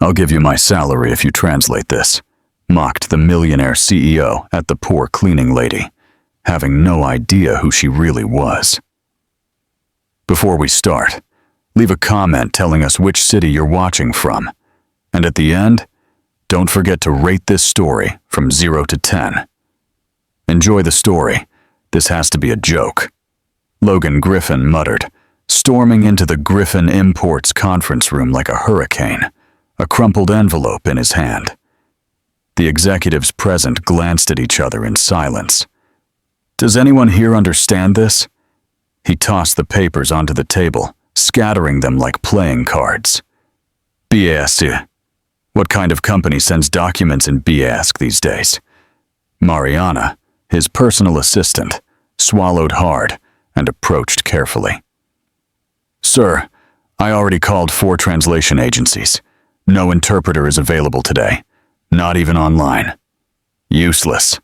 "I'll give you my salary if you translate this," mocked the Millionaire CEO at the poor cleaning lady, having no idea who she really was. Before we start, leave a comment telling us which city you're watching from. And at the end, don't forget to rate this story from 0 to 10. Enjoy the story. This has to be a joke. Logan Griffin muttered, storming into the Griffin Imports conference room like a hurricane, a crumpled envelope in his hand. The executives present glanced at each other in silence. "Does anyone here understand this?" He tossed the papers onto the table, scattering them like playing cards. BASC. What kind of company sends documents in BASC these days? Mariana, his personal assistant, swallowed hard and approached carefully. "Sir, I already called 4 translation agencies. No interpreter is available today, not even online." Useless.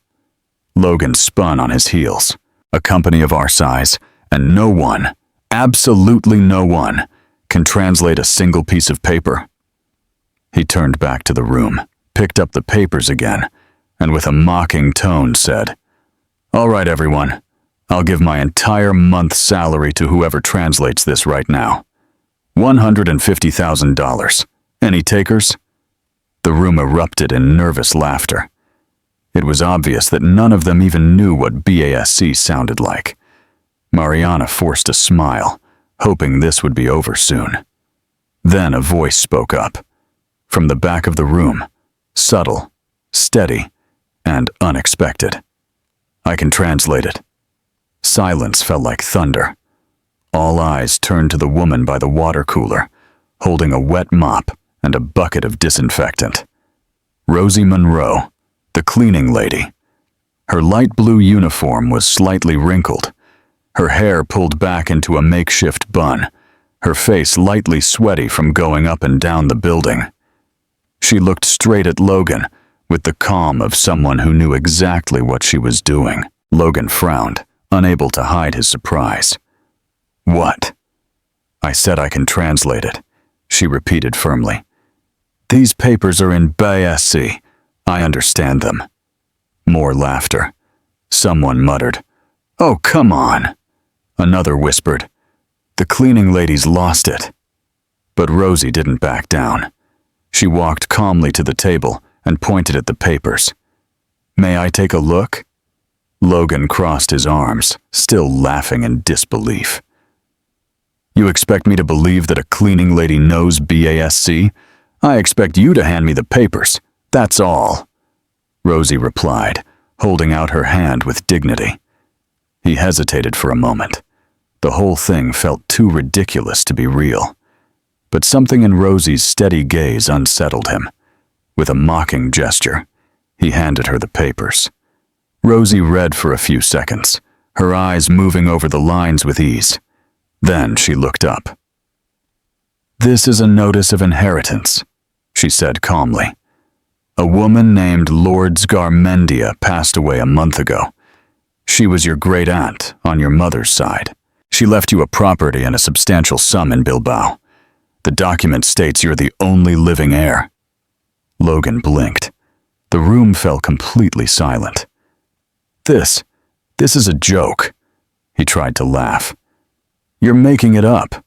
Logan spun on his heels. A company of our size, and no one, absolutely no one, can translate a single piece of paper. He turned back to the room, picked up the papers again, and with a mocking tone said, "All right, everyone. I'll give my entire month's salary to whoever translates this right now. $150,000. Any takers?" The room erupted in nervous laughter. It was obvious that none of them even knew what BASC sounded like. Mariana forced a smile, hoping this would be over soon. Then a voice spoke up. From the back of the room, subtle, steady, and unexpected. "I can translate it." Silence fell like thunder. All eyes turned to the woman by the water cooler, holding a wet mop and a bucket of disinfectant. Rosie Monroe, the cleaning lady. Her light blue uniform was slightly wrinkled, her hair pulled back into a makeshift bun, her face lightly sweaty from going up and down the building. She looked straight at Logan with the calm of someone who knew exactly what she was doing. Logan frowned, unable to hide his surprise. "What?" "I said I can translate it," she repeated firmly. "These papers are in BASC. I understand them." More laughter. Someone muttered, "Oh, come on." Another whispered, "The cleaning lady's lost it." But Rosie didn't back down. She walked calmly to the table and pointed at the papers. "May I take a look?" Logan crossed his arms, still laughing in disbelief. "You expect me to believe that a cleaning lady knows BASC? I expect you to hand me the papers, that's all," Rosie replied, holding out her hand with dignity. He hesitated for a moment. The whole thing felt too ridiculous to be real. But something in Rosie's steady gaze unsettled him. With a mocking gesture, he handed her the papers. Rosie read for a few seconds, her eyes moving over the lines with ease. Then she looked up. "This is a notice of inheritance," she said calmly. "A woman named Lords Garmendia passed away a month ago. She was your great-aunt on your mother's side. She left you a property and a substantial sum in Bilbao. The document states you're the only living heir." Logan blinked. The room fell completely silent. This is a joke." He tried to laugh. "You're making it up."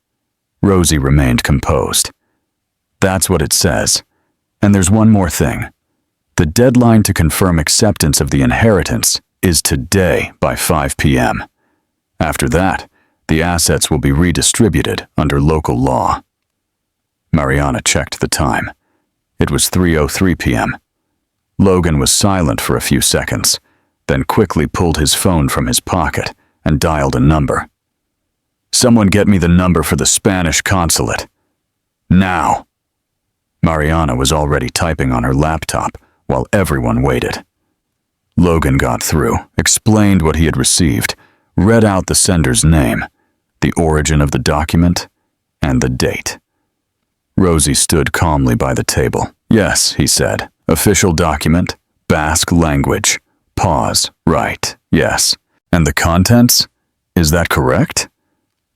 Rosie remained composed. "That's what it says. And there's one more thing. The deadline to confirm acceptance of the inheritance is today by 5 p.m. After that, the assets will be redistributed under local law." Mariana checked the time. It was 3:03 p.m. Logan was silent for a few seconds, then quickly pulled his phone from his pocket and dialed a number. "Someone get me the number for the Spanish consulate. Now." Mariana was already typing on her laptop while everyone waited. Logan got through, explained what he had received, read out the sender's name, the origin of the document, and the date. Rosie stood calmly by the table. "Yes," he said. "Official document, Basque language. Pause. Right. Yes. And the contents? Is that correct?"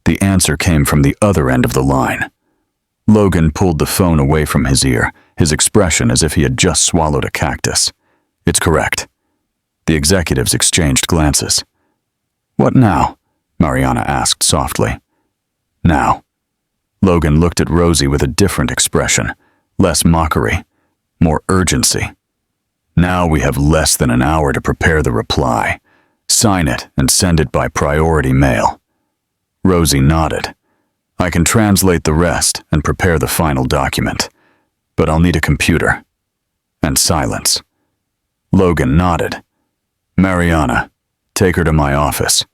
The answer came from the other end of the line. Logan pulled the phone away from his ear his expression as if he had just swallowed a cactus. "It's correct." The executives exchanged glances. "What now?" Mariana asked softly. "Now." Logan looked at Rosie with a different expression, less mockery, more urgency. "Now we have less than an hour to prepare the reply. Sign it and send it by priority mail." Rosie nodded. "I can translate the rest and prepare the final document, but I'll need a computer." And silence. Logan nodded. "Mariana, take her to my office.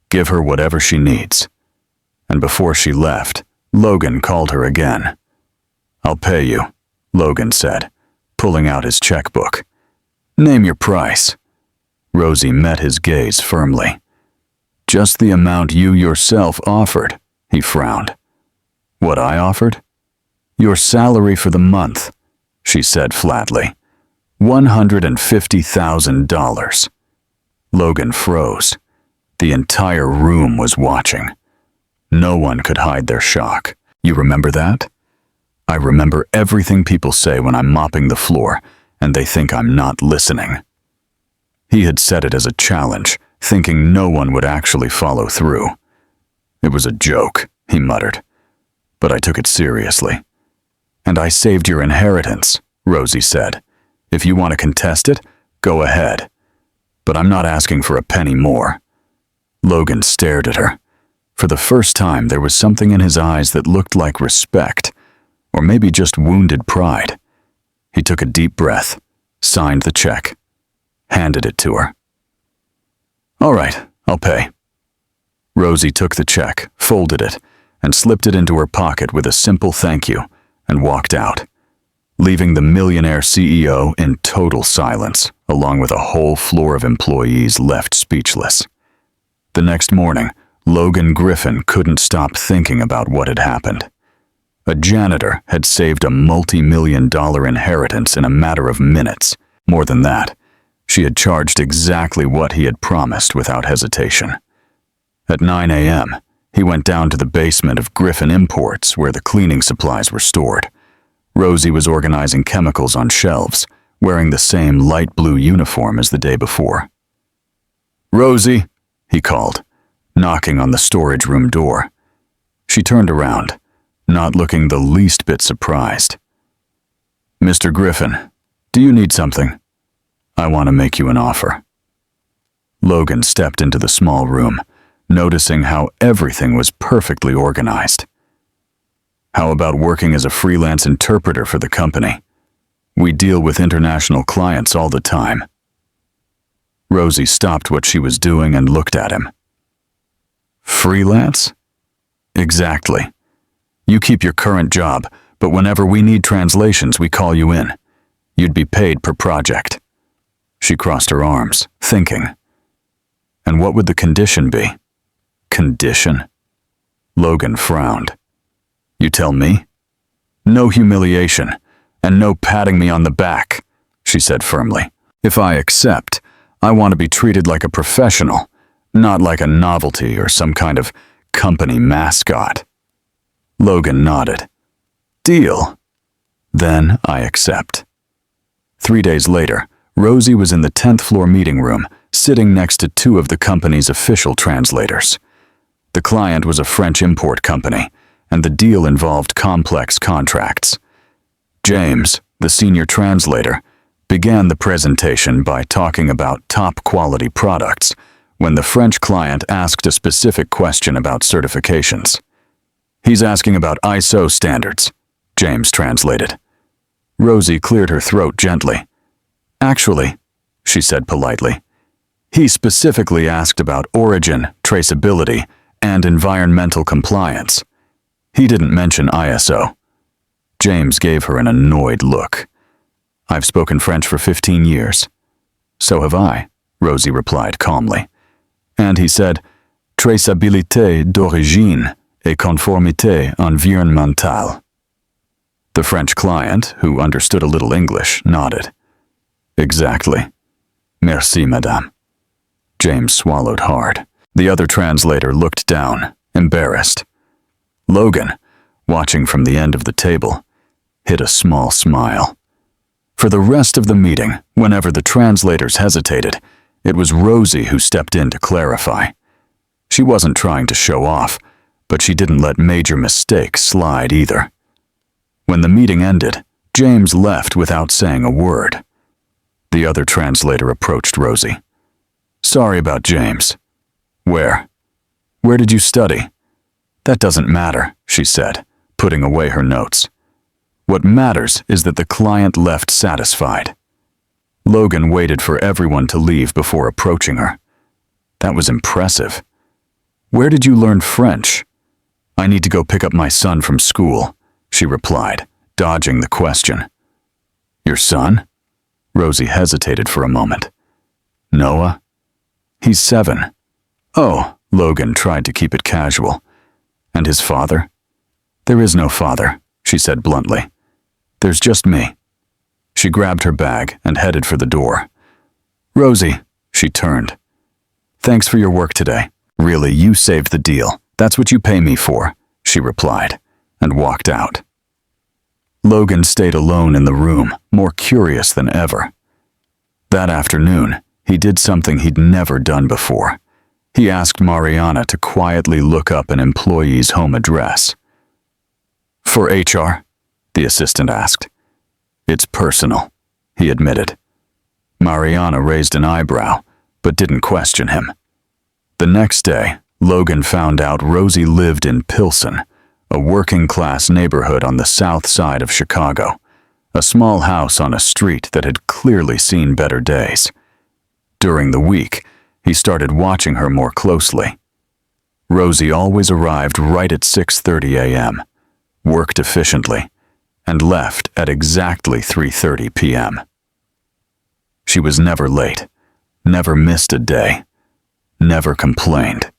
Give her whatever she needs." And before she left, Logan called her again. "I'll pay you," Logan said, pulling out his checkbook. "Name your price." Rosie met his gaze firmly. "Just the amount you yourself offered," he frowned. "What I offered?" "Your salary for the month," she said flatly. $150,000. Logan froze. The entire room was watching. No one could hide their shock. "You remember that?" "I remember everything people say when I'm mopping the floor, and they think I'm not listening." He had said it as a challenge, thinking no one would actually follow through. "It was a joke," he muttered, "but I took it seriously." "And I saved your inheritance," Rosie said. "If you want to contest it, go ahead. But I'm not asking for a penny more." Logan stared at her. For the first time, there was something in his eyes that looked like respect, or maybe just wounded pride. He took a deep breath, signed the check, handed it to her. "All right, I'll pay." Rosie took the check, folded it, and slipped it into her pocket with a simple thank you, and walked out, leaving the Millionaire CEO in total silence, along with a whole floor of employees left speechless. The next morning, Logan Griffin couldn't stop thinking about what had happened. A janitor had saved a multi-million-dollar inheritance in a matter of minutes. More than that, she had charged exactly what he had promised without hesitation. At 9 a.m., he went down to the basement of Griffin Imports where the cleaning supplies were stored. Rosie was organizing chemicals on shelves, wearing the same light blue uniform as the day before. "Rosie," he called, knocking on the storage room door. She turned around, not looking the least bit surprised. "Mr. Griffin, do you need something? I want to make you an offer." Logan stepped into the small room, noticing how everything was perfectly organized. "How about working as a freelance interpreter for the company? We deal with international clients all the time." Rosie stopped what she was doing and looked at him. "Freelance?" "Exactly. You keep your current job, but whenever we need translations, we call you in. You'd be paid per project." She crossed her arms, thinking. "And what would the condition be?" "Condition?" Logan frowned. "You tell me?" "No humiliation, and no patting me on the back," she said firmly. "If I accept, I want to be treated like a professional, not like a novelty or some kind of company mascot." Logan nodded. "Deal. Then I accept." 3 days later, Rosie was in the 10th floor meeting room, sitting next to two of the company's official translators. The client was a French import company, and the deal involved complex contracts. James, the senior translator, began the presentation by talking about top-quality products when the French client asked a specific question about certifications. "He's asking about ISO standards," James translated. Rosie cleared her throat gently. "Actually," she said politely, "he specifically asked about origin, traceability, and environmental compliance. He didn't mention ISO." James gave her an annoyed look. "I've spoken French for 15 years. "So have I," Rosie replied calmly. And he said, "Traçabilité d'origine et conformité environnementale." The French client, who understood a little English, nodded. "Exactly. Merci, madame." James swallowed hard. The other translator looked down, embarrassed. Logan, watching from the end of the table, hid a small smile. For the rest of the meeting, whenever the translators hesitated, it was Rosie who stepped in to clarify. She wasn't trying to show off, but she didn't let major mistakes slide either. When the meeting ended, James left without saying a word. The other translator approached Rosie. "Sorry about James." "Where? Where did you study?" "That doesn't matter," she said, putting away her notes. "What matters is that the client left satisfied." Logan waited for everyone to leave before approaching her. That was impressive. "Where did you learn French?" "I need to go pick up my son from school," she replied, dodging the question. "Your son?" Rosie hesitated for a moment. "Noah? He's 7. "Oh," Logan tried to keep it casual. "And his father?" "There is no father," she said bluntly. "There's just me." She grabbed her bag and headed for the door. "Rosie," she turned. "Thanks for your work today. Really, you saved the deal. That's what you pay me for," she replied, and walked out. Logan stayed alone in the room, more curious than ever. That afternoon, he did something he'd never done before. He asked Mariana to quietly look up an employee's home address. "For HR?" the assistant asked. "It's personal," he admitted. Mariana raised an eyebrow, but didn't question him. The next day, Logan found out Rosie lived in Pilsen, a working-class neighborhood on the south side of Chicago, a small house on a street that had clearly seen better days. During the week, he started watching her more closely. Rosie always arrived right at 6:30 a.m., worked efficiently, and left at exactly 3:30 p.m. She was never late, never missed a day, never complained.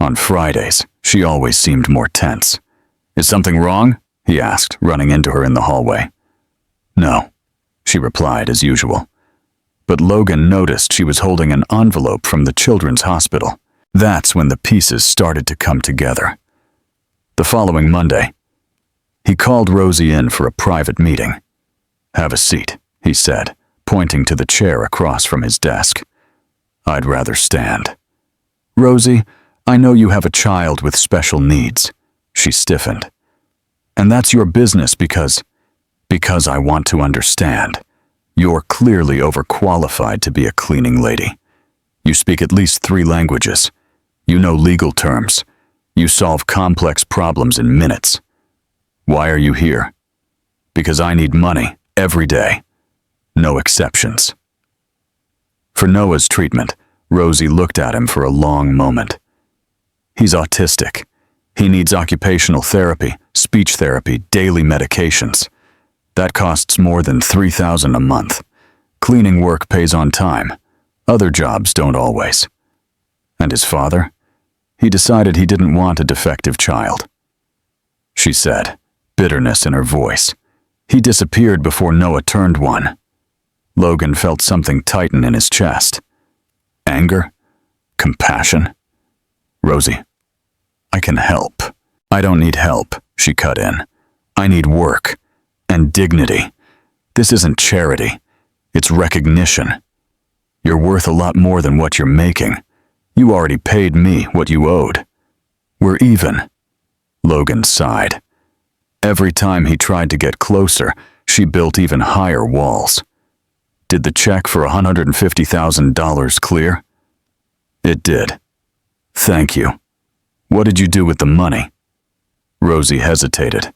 On Fridays, she always seemed more tense. "Is something wrong?" he asked, running into her in the hallway. "No," she replied as usual. But Logan noticed she was holding an envelope from the children's hospital. That's when the pieces started to come together. The following Monday, he called Rosie in for a private meeting. "Have a seat," he said, pointing to the chair across from his desk. "I'd rather stand." "Rosie, I know you have a child with special needs." She stiffened. "And that's your business because I want to understand. You're clearly overqualified to be a cleaning lady. You speak at least 3 languages. You know legal terms. You solve complex problems in minutes. Why are you here? Because I need money every day. No exceptions." For Noah's treatment, Rosie looked at him for a long moment. "He's autistic. He needs occupational therapy, speech therapy, daily medications. That costs more than $3,000 a month. Cleaning work pays on time. Other jobs don't always." "And his father?" "He decided he didn't want a defective child," she said, bitterness in her voice. "He disappeared before Noah turned 1. Logan felt something tighten in his chest. Anger? Compassion? "Rosie, I can help." "I don't need help," she cut in. "I need work and dignity. This isn't charity. It's recognition. You're worth a lot more than what you're making. You already paid me what you owed. We're even." Logan sighed. Every time he tried to get closer, she built even higher walls. Did the check for $150,000 clear? It did. "Thank you. What did you do with the money?" Rosie hesitated.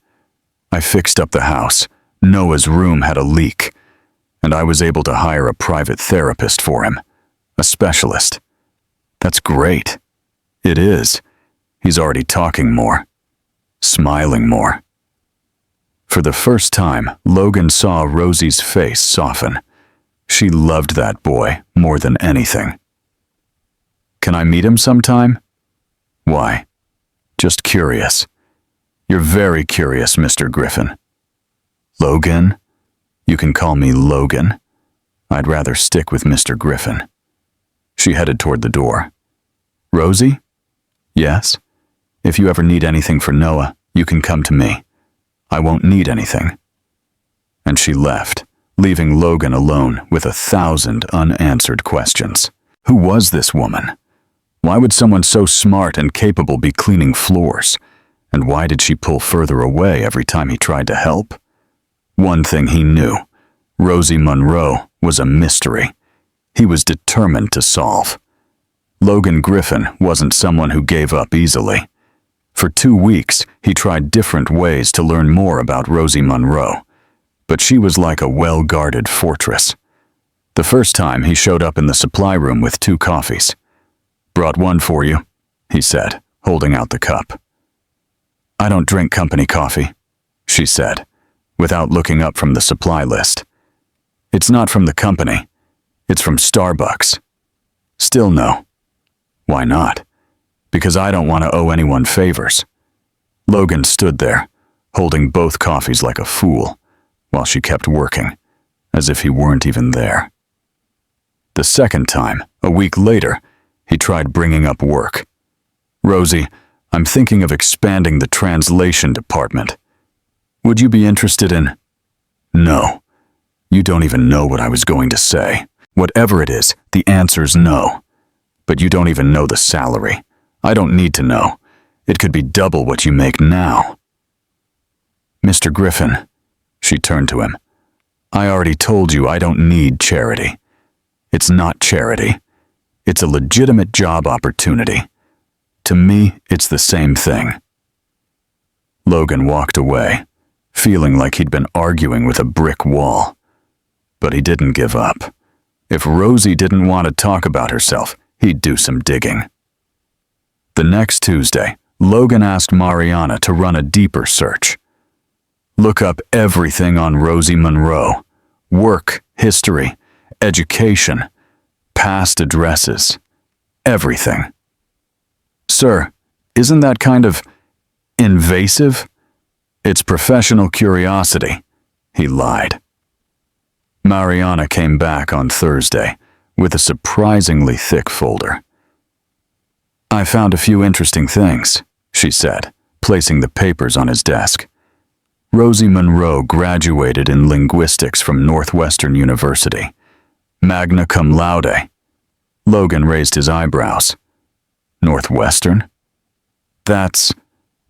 "I fixed up the house. Noah's room had a leak, and I was able to hire a private therapist for him, a specialist." "That's great." "It is. He's already talking more, smiling more." For the first time, Logan saw Rosie's face soften. She loved that boy more than anything. "Can I meet him sometime?" "Why?" "Just curious." "You're very curious, Mr. Griffin." "Logan?" "You can call me Logan. I'd rather stick with Mr. Griffin." She headed toward the door. "Rosie?" "Yes?" "If you ever need anything for Noah, you can come to me. I won't need anything." And she left, leaving Logan alone with 1,000 unanswered questions. Who was this woman? Why would someone so smart and capable be cleaning floors? And why did she pull further away every time he tried to help? One thing he knew: Rosie Monroe was a mystery he was determined to solve. Logan Griffin wasn't someone who gave up easily. For 2 weeks, he tried different ways to learn more about Rosie Monroe, but she was like a well-guarded fortress. The first time, he showed up in the supply room with 2 coffees. "Brought one for you," he said, holding out the cup. "I don't drink company coffee," she said, without looking up from the supply list. "It's not from the company. It's from Starbucks." "Still no." "Why not?" "Because I don't want to owe anyone favors." Logan stood there, holding both coffees like a fool, while she kept working, as if he weren't even there. The second time, a week later, he tried bringing up work. "Rosie, I'm thinking of expanding the translation department. Would you be interested in—" "No. You don't even know what I was going to say. Whatever it is, the answer's no. But you don't even know the salary. I don't need to know. It could be double what you make now." "Mr. Griffin," she turned to him, "I already told you I don't need charity. It's not charity. It's a legitimate job opportunity. To me, it's the same thing." Logan walked away, feeling like he'd been arguing with a brick wall. But he didn't give up. If Rosie didn't want to talk about herself, he'd do some digging. The next Tuesday, Logan asked Mariana to run a deeper search. Look up everything on Rosie Monroe: work, history, education, past addresses, everything. "Sir, isn't that kind of invasive?" "It's professional curiosity," he lied. Mariana came back on Thursday with a surprisingly thick folder. "I found a few interesting things," she said, placing the papers on his desk. Rosie Monroe graduated in linguistics from Northwestern University, magna cum laude. Logan raised his eyebrows. "Northwestern? That's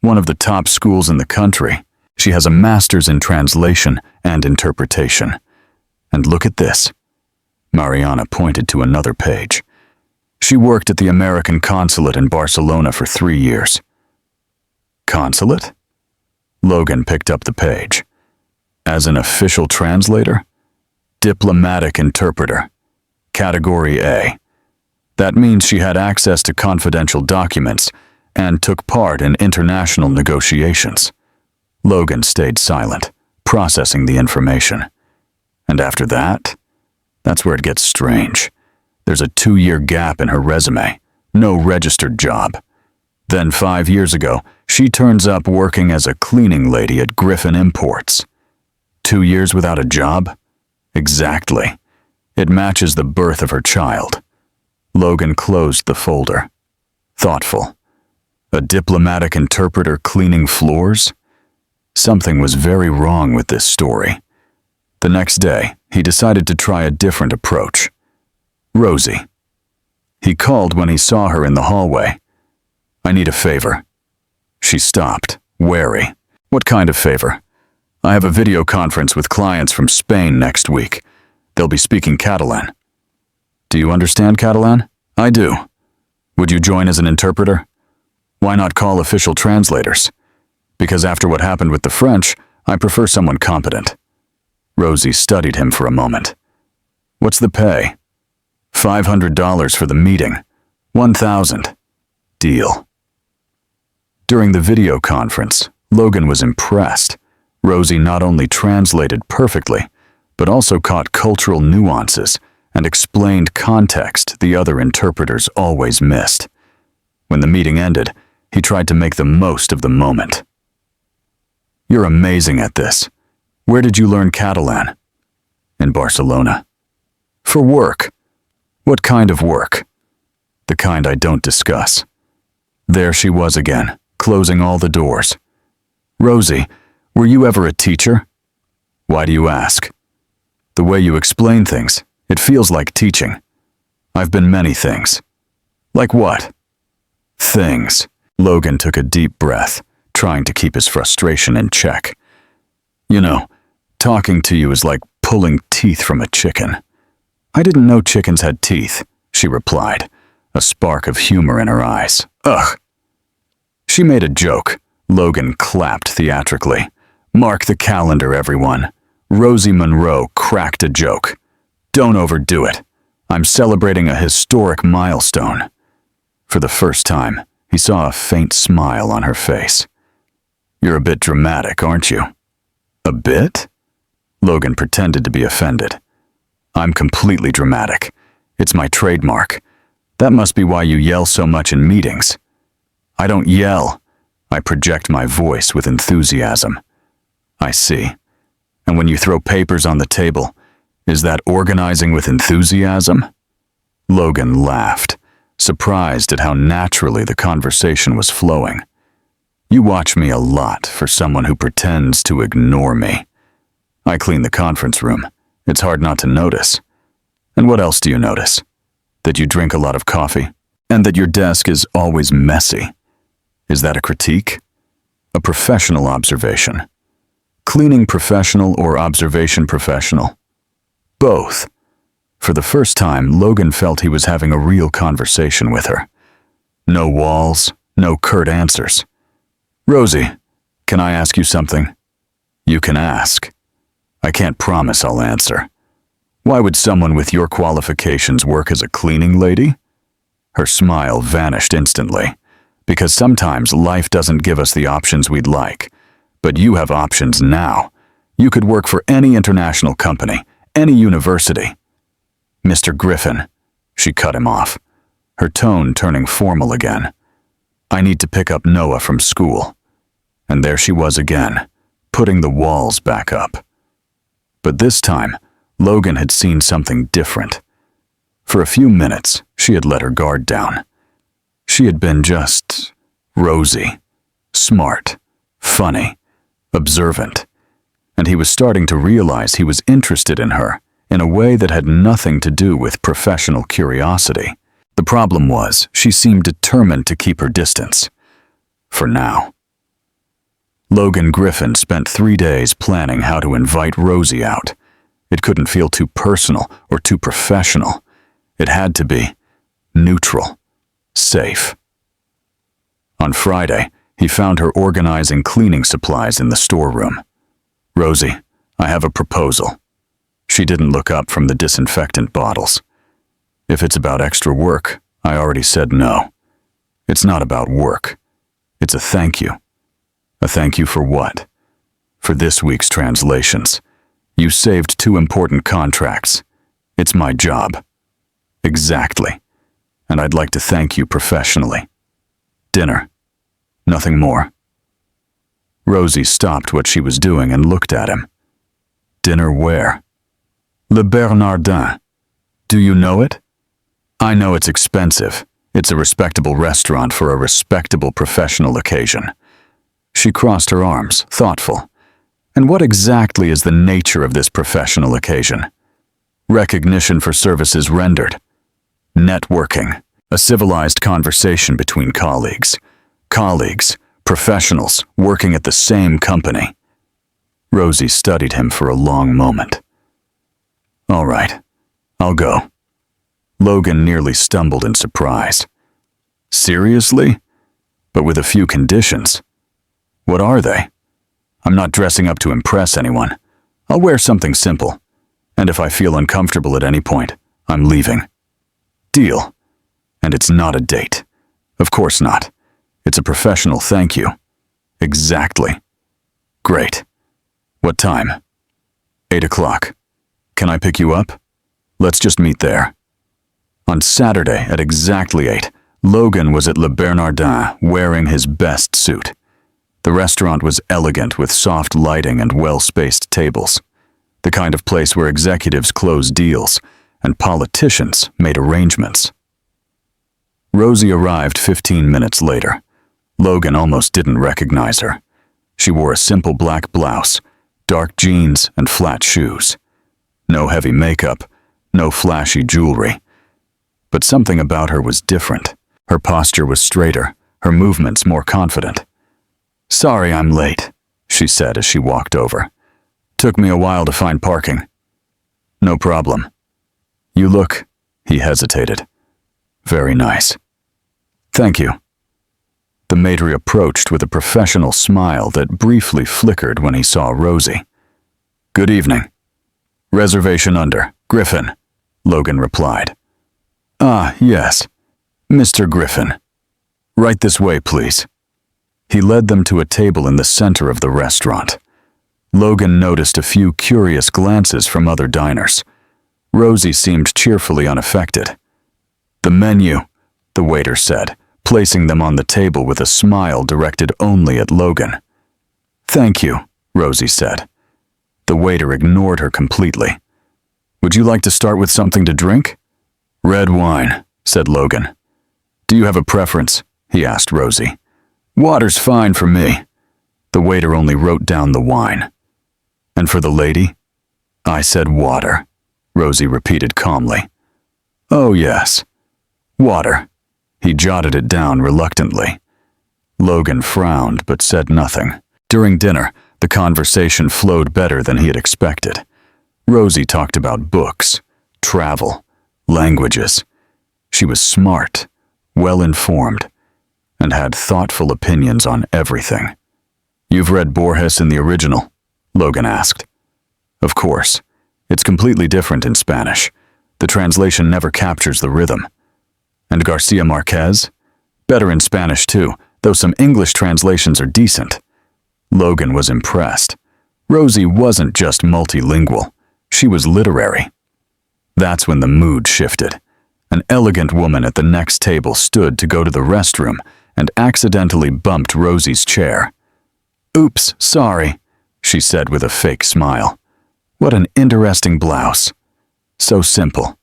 one of the top schools in the country. She has a master's in translation and interpretation. And look at this." Mariana pointed to another page. "She worked at the American consulate in Barcelona for 3 years. "Consulate?" Logan picked up the page. "As an official translator? Diplomatic interpreter. Category A. That means she had access to confidential documents and took part in international negotiations." Logan stayed silent, processing the information. "And after that? That's where it gets strange. There's a 2-year gap in her resume, no registered job. Then 5 years ago, she turns up working as a cleaning lady at Griffin Imports. 2 years without a job? Exactly. It matches the birth of her child." Logan closed the folder. Thoughtful. A diplomatic interpreter cleaning floors? Something was very wrong with this story. The next day, he decided to try a different approach. "Rosie." He called when he saw her in the hallway. "I need a favor." She stopped, wary. "What kind of favor?" "I have a video conference with clients from Spain next week. They'll be speaking Catalan." "Do you understand Catalan?" "I do." "Would you join as an interpreter?" "Why not call official translators?" "Because after what happened with the French, I prefer someone competent." Rosie studied him for a moment. "What's the pay?" $500 for the meeting. 1,000. Deal. During the video conference, Logan was impressed. Rosie not only translated perfectly, but also caught cultural nuances and explained context the other interpreters always missed. When the meeting ended, he tried to make the most of the moment. "You're amazing at this. Where did you learn Catalan?" "In Barcelona." "For work?" "What kind of work?" "The kind I don't discuss." There she was again, closing all the doors. "Rosie, Were you ever a teacher? Why do you ask? The way you explain things, it feels like teaching. I've been many things. Like what? Things. Logan took a deep breath, trying to keep his frustration in check. You know, talking to you is like pulling teeth from a chicken. I didn't know chickens had teeth, she replied, a spark of humor in her eyes. Ugh. She made a joke. Logan clapped theatrically. Mark the calendar, everyone. Rosie Monroe cracked a joke. Don't overdo it. I'm celebrating a historic milestone. For the first time, he saw a faint smile on her face. You're a bit dramatic, aren't you? A bit? Logan pretended to be offended. I'm completely dramatic. It's my trademark. That must be why you yell so much in meetings. I don't yell. I project my voice with enthusiasm. I see. And when you throw papers on the table, is that organizing with enthusiasm? Logan laughed, surprised at how naturally the conversation was flowing. You watch me a lot for someone who pretends to ignore me. I clean the conference room. It's hard not to notice. And what else do you notice? That you drink a lot of coffee, and that your desk is always messy. Is that a critique? A professional observation? Cleaning professional or observation professional? Both. For the first time, Logan felt he was having a real conversation with her. No walls, no curt answers. Rosie, can I ask you something? You can ask. I can't promise I'll answer. Why would someone with your qualifications work as a cleaning lady? Her smile vanished instantly. Because sometimes life doesn't give us the options we'd like. But you have options now. You could work for any international company, any university. Mr. Griffin, she cut him off, her tone turning formal again. I need to pick up Noah from school. And there she was again, putting the walls back up. But this time, Logan had seen something different. For a few minutes, she had let her guard down. She had been just Rosie, smart, funny, observant, and he was starting to realize he was interested in her in a way that had nothing to do with professional curiosity. The problem was, she seemed determined to keep her distance. For now. Logan Griffin spent 3 days planning how to invite Rosie out. It couldn't feel too personal or too professional. It had to be neutral, safe. On Friday, he found her organizing cleaning supplies in the storeroom. Rosie, I have a proposal. She didn't look up from the disinfectant bottles. If it's about extra work, I already said no. It's not about work. It's a thank you. A thank you for what? For this week's translations. You saved 2 important contracts. It's my job. Exactly. And I'd like to thank you professionally. Dinner. Nothing more. Rosie stopped what she was doing and looked at him. Dinner where? Le Bernardin. Do you know it? I know it's expensive. It's a respectable restaurant for a respectable professional occasion. She crossed her arms, thoughtful. And what exactly is the nature of this professional occasion? Recognition for services rendered. Networking. A civilized conversation between colleagues. Colleagues, professionals, working at the same company. Rosie studied him for a long moment. All right, I'll go. Logan nearly stumbled in surprise. Seriously? But with a few conditions. What are they? I'm not dressing up to impress anyone. I'll wear something simple. And if I feel uncomfortable at any point, I'm leaving. Deal. And it's not a date. Of course not. It's a professional thank you. Exactly. Great. What time? 8 o'clock. Can I pick you up? Let's just meet there. On Saturday at exactly 8, Logan was at Le Bernardin wearing his best suit. The restaurant was elegant with soft lighting and well-spaced tables. The kind of place where executives close deals and politicians made arrangements. Rosie arrived 15 minutes later. Logan almost didn't recognize her. She wore a simple black blouse, dark jeans, and flat shoes. No heavy makeup, no flashy jewelry. But something about her was different. Her posture was straighter, her movements more confident. "Sorry I'm late," she said as she walked over. "Took me a while to find parking." "No problem." "You look," he hesitated. "Very nice." "Thank you." The maitre approached with a professional smile that briefly flickered when he saw Rosie. "Good evening." "Reservation under, Griffin," Logan replied. "Ah, yes. Mr. Griffin. Right this way, please." He led them to a table in the center of the restaurant. Logan noticed a few curious glances from other diners. Rosie seemed cheerfully unaffected. "The menu," the waiter said, placing them on the table with a smile directed only at Logan. "Thank you," Rosie said. The waiter ignored her completely. "Would you like to start with something to drink?" "Red wine," said Logan. "Do you have a preference?" he asked Rosie. "Water's fine for me." The waiter only wrote down the wine. "And for the lady?" "I said water," Rosie repeated calmly. "Oh, yes. Water." He jotted it down reluctantly. Logan frowned but said nothing. During dinner, the conversation flowed better than he had expected. Rosie talked about books, travel, languages. She was smart, well-informed, and had thoughtful opinions on everything. "You've read Borges in the original?" Logan asked. "Of course. It's completely different in Spanish. The translation never captures the rhythm." "And Garcia Marquez?" "Better in Spanish too, though some English translations are decent." Logan was impressed. Rosie wasn't just multilingual, she was literary. That's when the mood shifted. An elegant woman at the next table stood to go to the restroom and accidentally bumped Rosie's chair. "Oops, sorry," she said with a fake smile. "What an interesting blouse. So simple."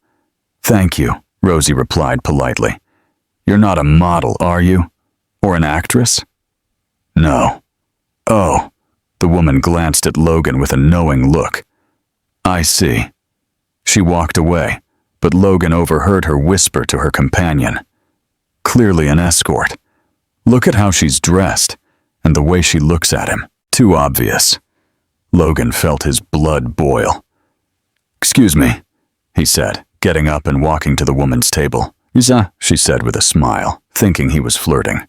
"Thank you," Rosie replied politely. "You're not a model, are you? Or an actress?" "No." "Oh." The woman glanced at Logan with a knowing look. "I see." She walked away, but Logan overheard her whisper to her companion. "Clearly an escort. Look at how she's dressed, and the way she looks at him. Too obvious." Logan felt his blood boil. "Excuse me," he said, getting up and walking to the woman's table. "Isa," she said with a smile, thinking he was flirting.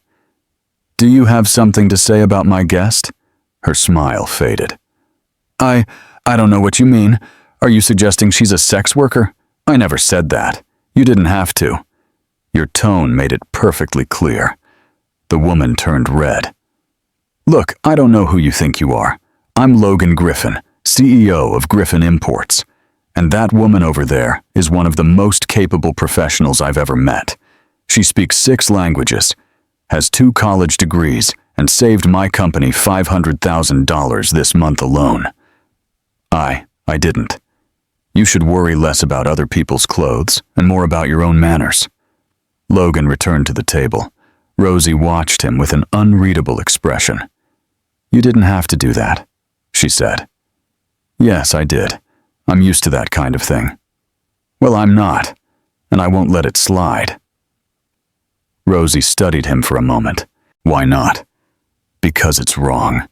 "Do you have something to say about my guest?" Her smile faded. I don't know what you mean. Are you suggesting she's a sex worker? I never said that. You didn't have to." Your tone made it perfectly clear. The woman turned red. "Look, I don't know who you think you are. I'm Logan Griffin, CEO of Griffin Imports. And that woman over there is one of the most capable professionals I've ever met. She speaks 6 languages, has 2 college degrees, and saved my company $500,000 this month alone. I didn't. You should worry less about other people's clothes and more about your own manners." Logan returned to the table. Rosie watched him with an unreadable expression. "You didn't have to do that," she said. "Yes, I did. I'm used to that kind of thing." "Well, I'm not, and I won't let it slide." Rosie studied him for a moment. "Why not?" "Because it's wrong.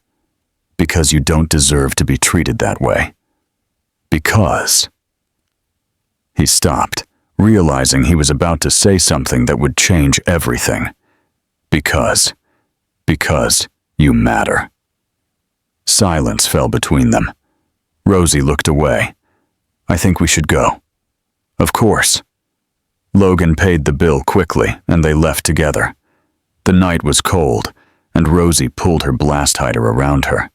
Because you don't deserve to be treated that way. Because..." He stopped, realizing he was about to say something that would change everything. Because you matter." Silence fell between them. Rosie looked away. "I think we should go." "Of course." Logan paid the bill quickly, and they left together. The night was cold, and Rosie pulled her blast hider around her.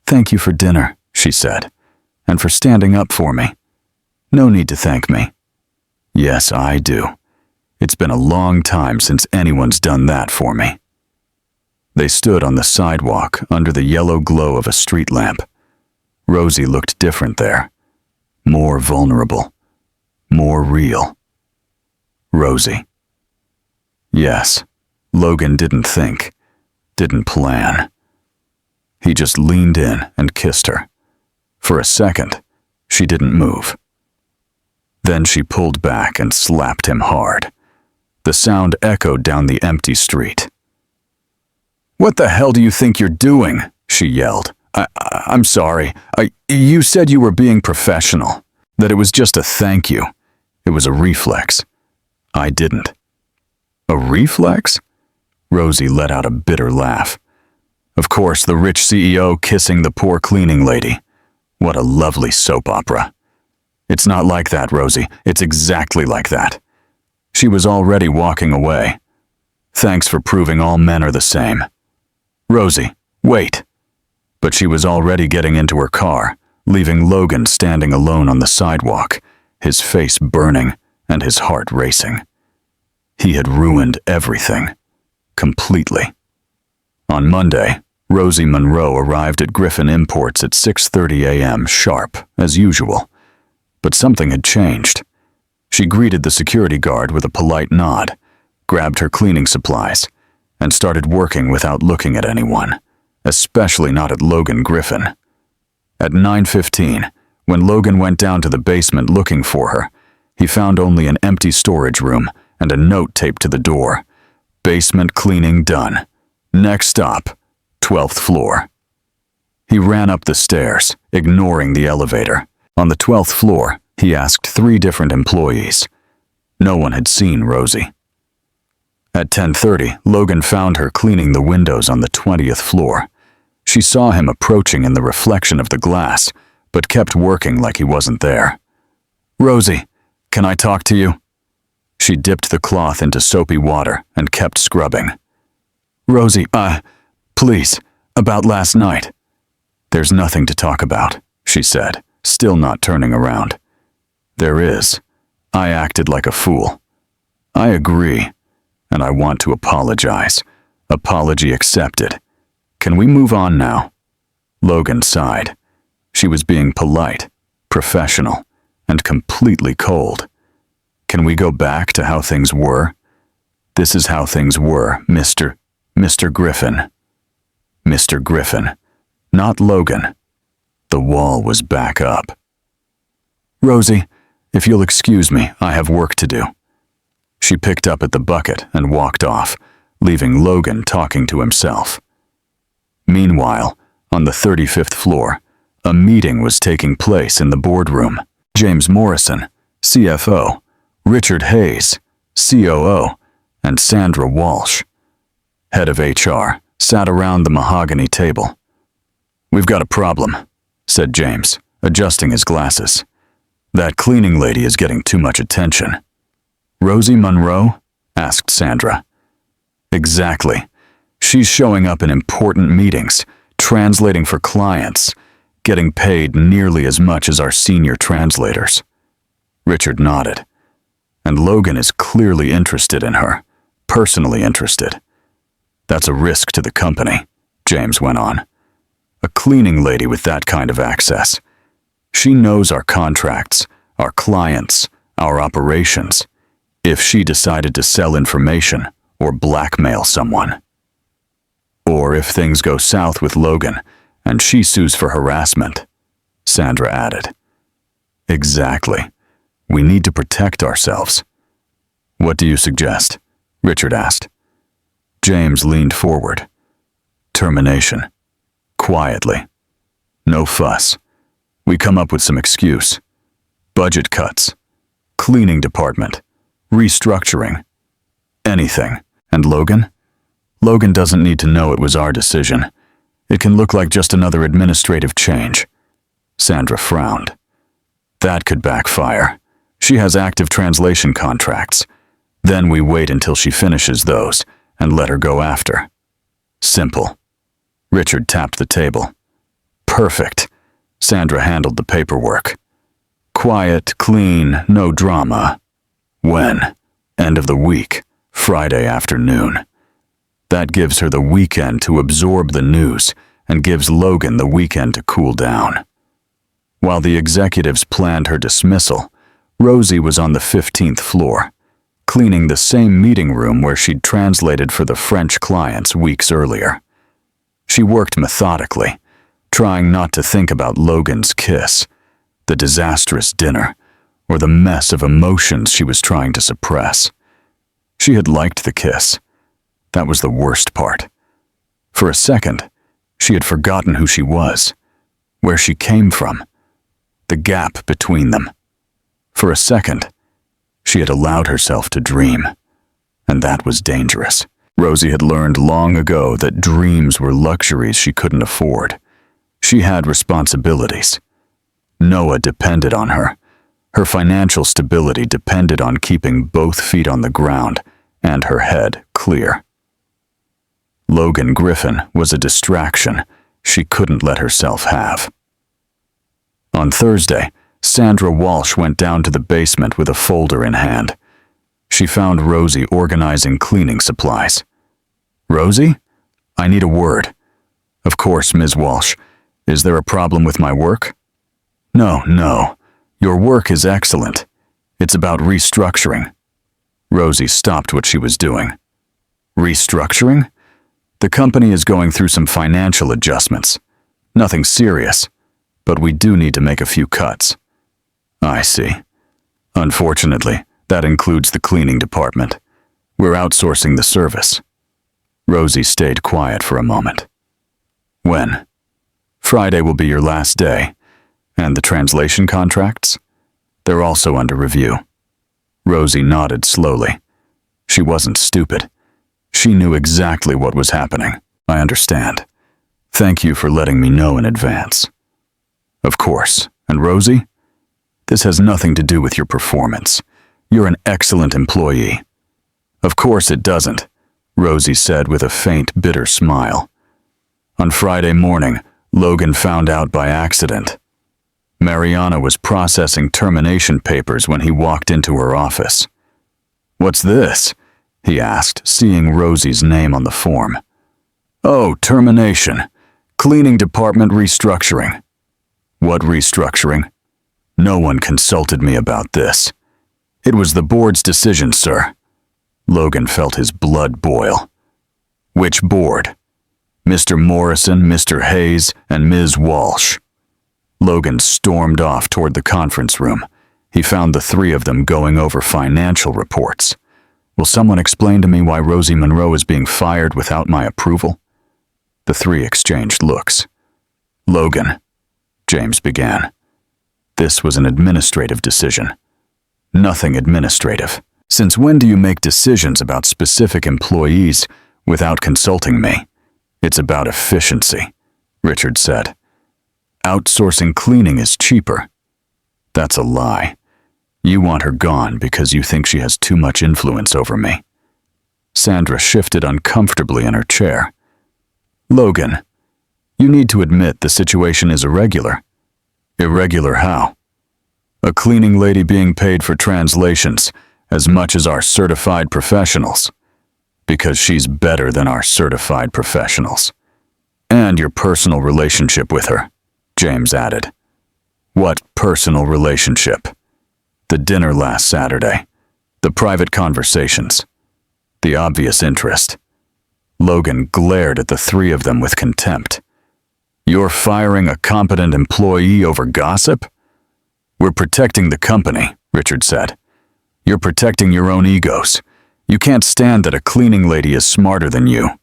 "Thank you for dinner," she said, "and for standing up for me." "No need to thank me." "Yes, I do. It's been a long time since anyone's done that for me." They stood on the sidewalk under the yellow glow of a street lamp. Rosie looked different there. More vulnerable. More real. Rosie. Yes, Logan didn't think, didn't plan. He just leaned in and kissed her. For a second, she didn't move. Then she pulled back and slapped him hard. The sound echoed down the empty street. "What the hell do you think you're doing?" she yelled. I'm sorry. You said you were being professional, that it was just a thank you. It was a reflex. I didn't." "A reflex?" Rosie let out a bitter laugh. Of course, the rich CEO kissing the poor cleaning lady. What a lovely soap opera. "It's not like that, Rosie. It's exactly like that." She was already walking away. "Thanks for proving all men are the same." "Rosie, wait." But she was already getting into her car, leaving Logan standing alone on the sidewalk, his face burning and his heart racing. He had ruined everything. Completely. On Monday, Rosie Monroe arrived at Griffin Imports at 6:30 a.m. sharp, as usual. But something had changed. She greeted the security guard with a polite nod, grabbed her cleaning supplies, and started working without looking at anyone, especially not at Logan Griffin. At 9:15, when Logan went down to the basement looking for her, he found only an empty storage room and a note taped to the door. "Basement cleaning done. Next stop, 12th floor." He ran up the stairs, ignoring the elevator. On the 12th floor, he asked 3 different employees. No one had seen Rosie. At 10:30, Logan found her cleaning the windows on the 20th floor. She saw him approaching in the reflection of the glass, but kept working like he wasn't there. "Rosie, can I talk to you?" She dipped the cloth into soapy water and kept scrubbing. "Rosie, please, about last night." "There's nothing to talk about," she said, still not turning around. "There is. I acted like a fool. I agree, and I want to apologize. Apology accepted. Can we move on now?" Logan sighed. She was being polite, professional, and completely cold. "Can we go back to how things were? This is how things were, Mr. Griffin." Mr. Griffin, not Logan. The wall was back up. "Rosie, if you'll excuse me, I have work to do." She picked up at the bucket and walked off, leaving Logan talking to himself. Meanwhile, on the 35th floor, a meeting was taking place in the boardroom. James Morrison, CFO, Richard Hayes, COO, and Sandra Walsh, head of HR, sat around the mahogany table. "We've got a problem," said James, adjusting his glasses. "That cleaning lady is getting too much attention." "Rosie Monroe?" asked Sandra. "Exactly. She's showing up in important meetings, translating for clients, getting paid nearly as much as our senior translators." Richard nodded. "And Logan is clearly interested in her, personally interested. That's a risk to the company," James went on. "A cleaning lady with that kind of access. She knows our contracts, our clients, our operations. If she decided to sell information or blackmail someone. Or if things go south with Logan and she sues for harassment," Sandra added. "Exactly. We need to protect ourselves." "What do you suggest?" Richard asked. James leaned forward. "Termination. Quietly. No fuss. We come up with some excuse. Budget cuts. Cleaning department. Restructuring. Anything. And Logan? Logan doesn't need to know it was our decision. It can look like just another administrative change." Sandra frowned. "That could backfire. She has active translation contracts. Then we wait until she finishes those and let her go after. Simple." Richard tapped the table. "Perfect." Sandra handled the paperwork. "Quiet, clean, no drama. When? End of the week, Friday afternoon. That gives her the weekend to absorb the news and gives Logan the weekend to cool down." While the executives planned her dismissal, Rosie was on the 15th floor, cleaning the same meeting room where she'd translated for the French clients weeks earlier. She worked methodically, trying not to think about Logan's kiss, the disastrous dinner, or the mess of emotions she was trying to suppress. She had liked the kiss. That was the worst part. For a second, she had forgotten who she was, where she came from, the gap between them. For a second, she had allowed herself to dream, and that was dangerous. Rosie had learned long ago that dreams were luxuries she couldn't afford. She had responsibilities. Noah depended on her. Her financial stability depended on keeping both feet on the ground and her head clear. Logan Griffin was a distraction she couldn't let herself have. On Thursday, Sandra Walsh went down to the basement with a folder in hand. She found Rosie organizing cleaning supplies. "Rosie? I need a word." "Of course, Ms. Walsh. Is there a problem with my work?" No. Your work is excellent. It's about restructuring." Rosie stopped what she was doing. "Restructuring? The company is going through some financial adjustments. Nothing serious, but we do need to make a few cuts." "I see. Unfortunately, that includes the cleaning department. We're outsourcing the service." Rosie stayed quiet for a moment. "When?" "Friday will be your last day. And the translation contracts? They're also under review." Rosie nodded slowly. She wasn't stupid. She knew exactly what was happening. "I understand. Thank you for letting me know in advance." "Of course. And Rosie? This has nothing to do with your performance. You're an excellent employee." "Of course it doesn't," Rosie said with a faint, bitter smile. On Friday morning, Logan found out by accident. Mariana was processing termination papers when he walked into her office. "What's this?" he asked, seeing Rosie's name on the form. "Oh, termination. Cleaning department restructuring." "What restructuring?" "No one consulted me about this. It was the board's decision, sir." Logan felt his blood boil. "Which board?" "Mr. Morrison, Mr. Hayes, and Ms. Walsh." Logan stormed off toward the conference room. He found the three of them going over financial reports. "Will someone explain to me why Rosie Monroe is being fired without my approval?" The three exchanged looks. "Logan," James began. "This was an administrative decision." "Nothing administrative. Since when do you make decisions about specific employees without consulting me?" "It's about efficiency," Richard said. "Outsourcing cleaning is cheaper." "That's a lie. You want her gone because you think she has too much influence over me." Sandra shifted uncomfortably in her chair. "Logan, you need to admit the situation is irregular." "Irregular how?" "A cleaning lady being paid for translations as much as our certified professionals." "Because she's better than our certified professionals." "And your personal relationship with her," James added. "What personal relationship?" "The dinner last Saturday. The private conversations. The obvious interest." Logan glared at the three of them with contempt. "You're firing a competent employee over gossip?" "We're protecting the company," Richard said. "You're protecting your own egos. You can't stand that a cleaning lady is smarter than you."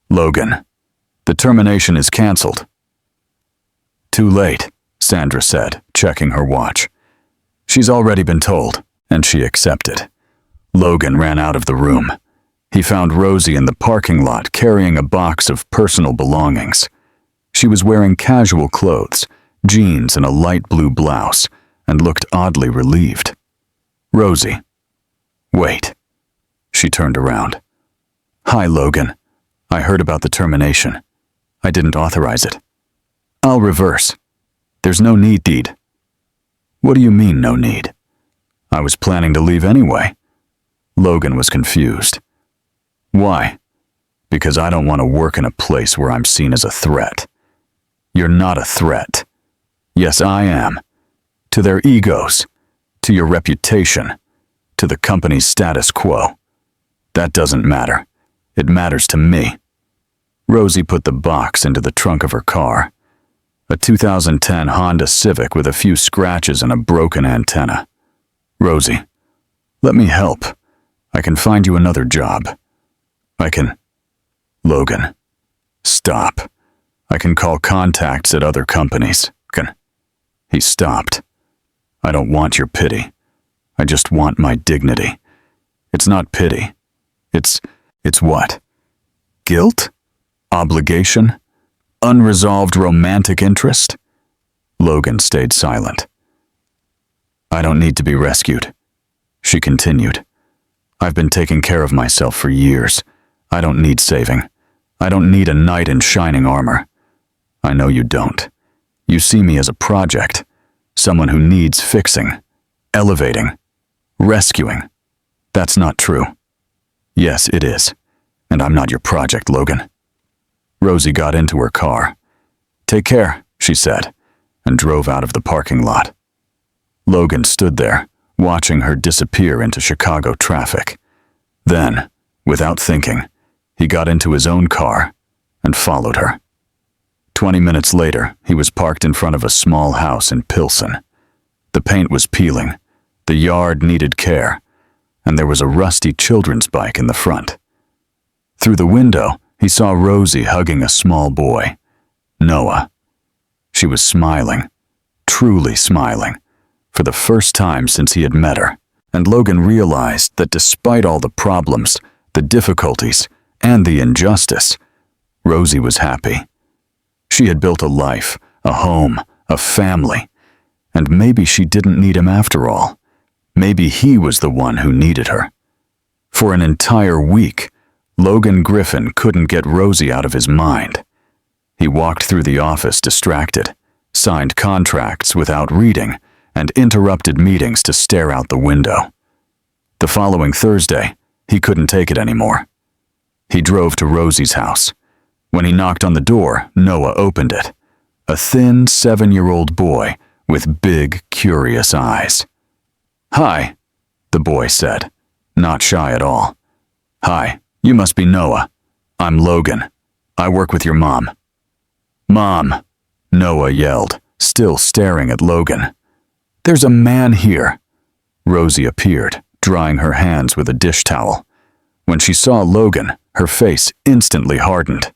"Logan, the termination is canceled." "Too late," Sandra said, checking her watch. "She's already been told," and she accepted. Logan ran out of the room. He found Rosie in the parking lot carrying a box of personal belongings. She was wearing casual clothes, jeans and a light blue blouse, and looked oddly relieved. "Rosie." "Wait." She turned around. "Hi, Logan. I heard about the termination. I didn't authorize it." "I'll reverse. There's no need, deed." "What do you mean, no need?" "I was planning to leave anyway." Logan was confused. "Why?" "Because I don't want to work in a place where I'm seen as a threat." "You're not a threat." "Yes, I am. To their egos, to your reputation, to the company's status quo. That doesn't matter. It matters to me." Rosie put the box into the trunk of her car. A 2010 Honda Civic with a few scratches and a broken antenna. Rosie, let me help. I can find you another job. I can... Logan, stop. I can call contacts at other companies. He stopped. I don't want your pity. I just want my dignity. It's not pity. It's what? Guilt? Obligation? Unresolved romantic interest? Logan stayed silent. I don't need to be rescued. She continued. I've been taking care of myself for years. I don't need saving. I don't need a knight in shining armor. I know you don't. You see me as a project, someone who needs fixing, elevating, rescuing. That's not true. Yes, it is. And I'm not your project, Logan. Rosie got into her car. Take care, she said, and drove out of the parking lot. Logan stood there, watching her disappear into Chicago traffic. Then, without thinking, he got into his own car and followed her. 20 minutes later, he was parked in front of a small house in Pilsen. The paint was peeling, the yard needed care, and there was a rusty children's bike in the front. Through the window, he saw Rosie hugging a small boy, Noah. She was smiling, truly smiling, for the first time since he had met her, and Logan realized that despite all the problems, the difficulties, and the injustice, Rosie was happy. She had built a life, a home, a family, and maybe she didn't need him after all. Maybe he was the one who needed her. For an entire week, Logan Griffin couldn't get Rosie out of his mind. He walked through the office distracted, signed contracts without reading, and interrupted meetings to stare out the window. The following Thursday, he couldn't take it anymore. He drove to Rosie's house. When he knocked on the door, Noah opened it. A thin 7-year-old boy with big, curious eyes. Hi, the boy said, not shy at all. Hi, you must be Noah. I'm Logan. I work with your mom. Mom, Noah yelled, still staring at Logan. There's a man here. Rosie appeared, drying her hands with a dish towel. When she saw Logan, her face instantly hardened.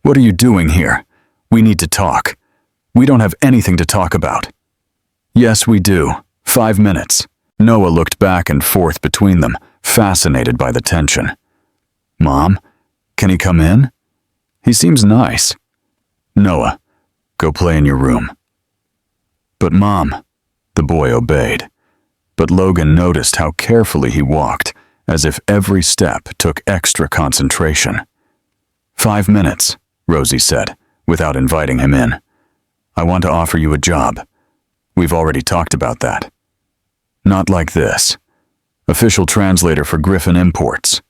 What are you doing here? We need to talk. We don't have anything to talk about. Yes, we do. 5 minutes. Noah looked back and forth between them, fascinated by the tension. Mom, can he come in? He seems nice. Noah, go play in your room. But Mom, the boy obeyed. But Logan noticed how carefully he walked, as if every step took extra concentration. 5 minutes, Rosie said, without inviting him in. I want to offer you a job. We've already talked about that. Not like this. Official translator for Griffin Imports.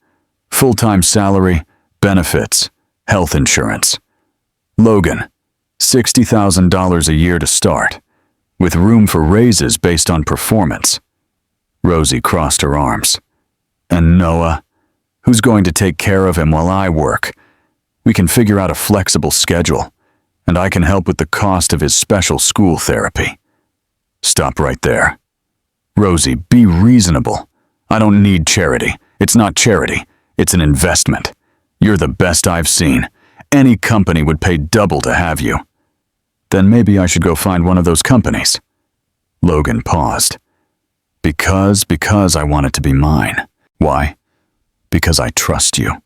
Full-time salary, benefits, health insurance. Logan, $60,000 a year to start, with room for raises based on performance. Rosie crossed her arms. And Noah? Who's going to take care of him while I work? We can figure out a flexible schedule, and I can help with the cost of his special school therapy. Stop right there. Rosie, be reasonable. I don't need charity. It's not charity. It's an investment. You're the best I've seen. Any company would pay double to have you. Then maybe I should go find one of those companies. Logan paused. Because I want it to be mine. Why? Because I trust you.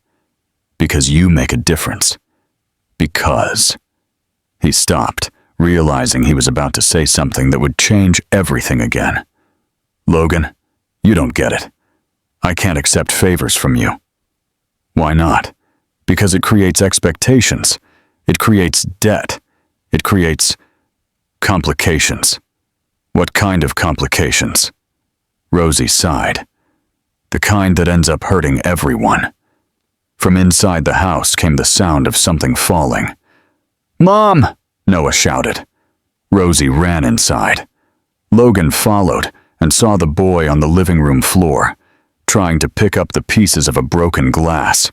Because you make a difference. Because. He stopped, realizing he was about to say something that would change everything again. Logan, you don't get it. I can't accept favors from you. Why not? Because it creates expectations. It creates debt. It creates complications. What kind of complications? Rosie sighed. The kind that ends up hurting everyone. From inside the house came the sound of something falling. Mom! Noah shouted. Rosie ran inside. Logan followed and saw the boy on the living room floor, trying to pick up the pieces of a broken glass.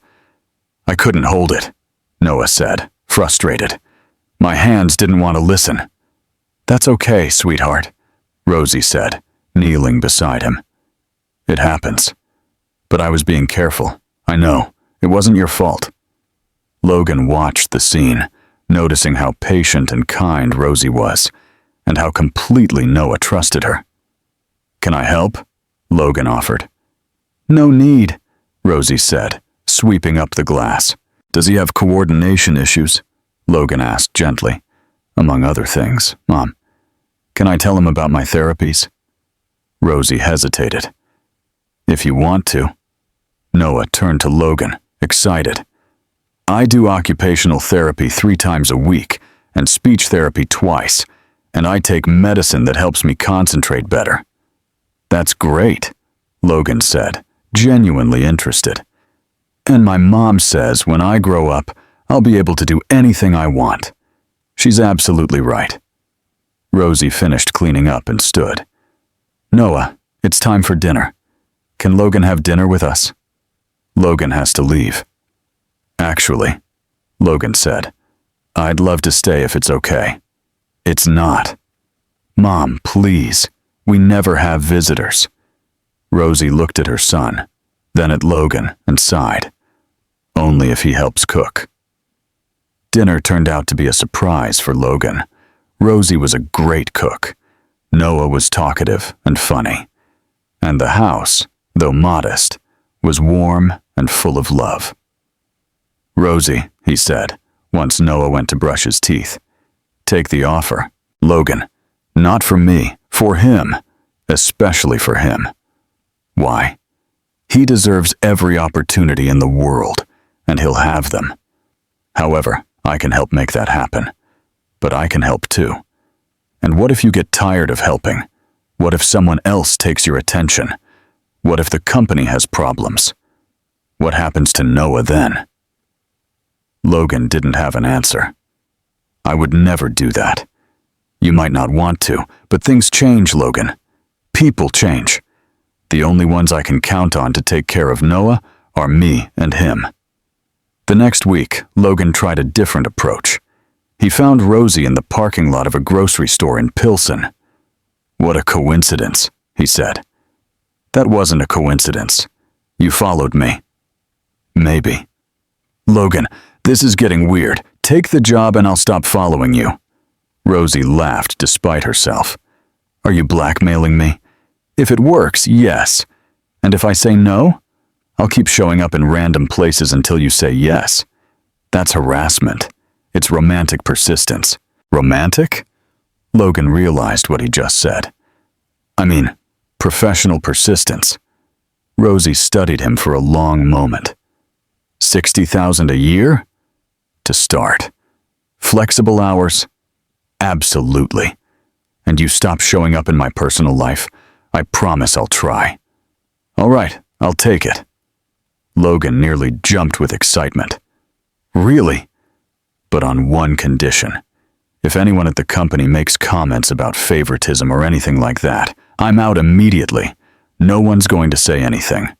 I couldn't hold it, Noah said, frustrated. My hands didn't want to listen. That's okay, sweetheart, Rosie said, kneeling beside him. It happens. But I was being careful. I know. It wasn't your fault. Logan watched the scene, noticing how patient and kind Rosie was, and how completely Noah trusted her. Can I help? Logan offered. No need, Rosie said, sweeping up the glass. Does he have coordination issues? Logan asked gently. Among other things, Mom. Can I tell him about my therapies? Rosie hesitated. If you want to. Noah turned to Logan, excited. I do occupational therapy 3 times a week and speech therapy twice, and I take medicine that helps me concentrate better. That's great, Logan said, genuinely interested. And my mom says when I grow up, I'll be able to do anything I want. She's absolutely right. Rosie finished cleaning up and stood. Noah, it's time for dinner. Can Logan have dinner with us? Logan has to leave. Actually, Logan said, I'd love to stay if it's okay. It's not. Mom, please. We never have visitors. Rosie looked at her son, then at Logan and sighed. Only if he helps cook. Dinner turned out to be a surprise for Logan. Rosie was a great cook. Noah was talkative and funny. And the house, though modest, was warm and full of love. Rosie, he said, once Noah went to brush his teeth. Take the offer. Logan, not for me, for him, especially for him. Why? He deserves every opportunity in the world, and he'll have them. However, I can help make that happen. But I can help too. And what if you get tired of helping? What if someone else takes your attention? What if the company has problems? What happens to Noah then? Logan didn't have an answer. I would never do that. You might not want to, but things change, Logan. People change. The only ones I can count on to take care of Noah are me and him. The next week, Logan tried a different approach. He found Rosie in the parking lot of a grocery store in Pilsen. What a coincidence, he said. That wasn't a coincidence. You followed me. Maybe. Logan, this is getting weird. Take the job and I'll stop following you. Rosie laughed despite herself. Are you blackmailing me? If it works, yes. And if I say no, I'll keep showing up in random places until you say yes. That's harassment. It's romantic persistence. Romantic? Logan realized what he just said. I mean, professional persistence. Rosie studied him for a long moment. $60,000 a year? To start. Flexible hours? Absolutely. And you stop showing up in my personal life, I promise I'll try. All right, I'll take it. Logan nearly jumped with excitement. Really? But on one condition. If anyone at the company makes comments about favoritism or anything like that, I'm out immediately. No one's going to say anything.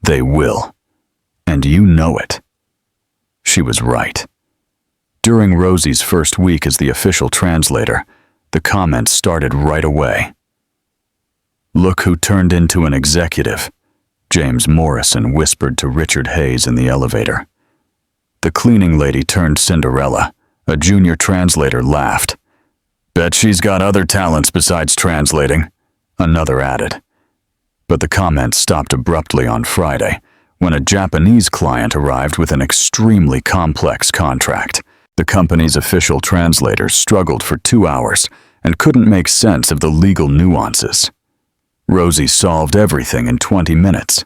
They will. And you know it. She was right. During Rosie's first week as the official translator, the comments started right away. Look who turned into an executive, James Morrison whispered to Richard Hayes in the elevator. The cleaning lady turned Cinderella. A junior translator laughed. Bet she's got other talents besides translating, another added. But the comment stopped abruptly on Friday, when a Japanese client arrived with an extremely complex contract. The company's official translators struggled for 2 hours and couldn't make sense of the legal nuances. Rosie solved everything in 20 minutes.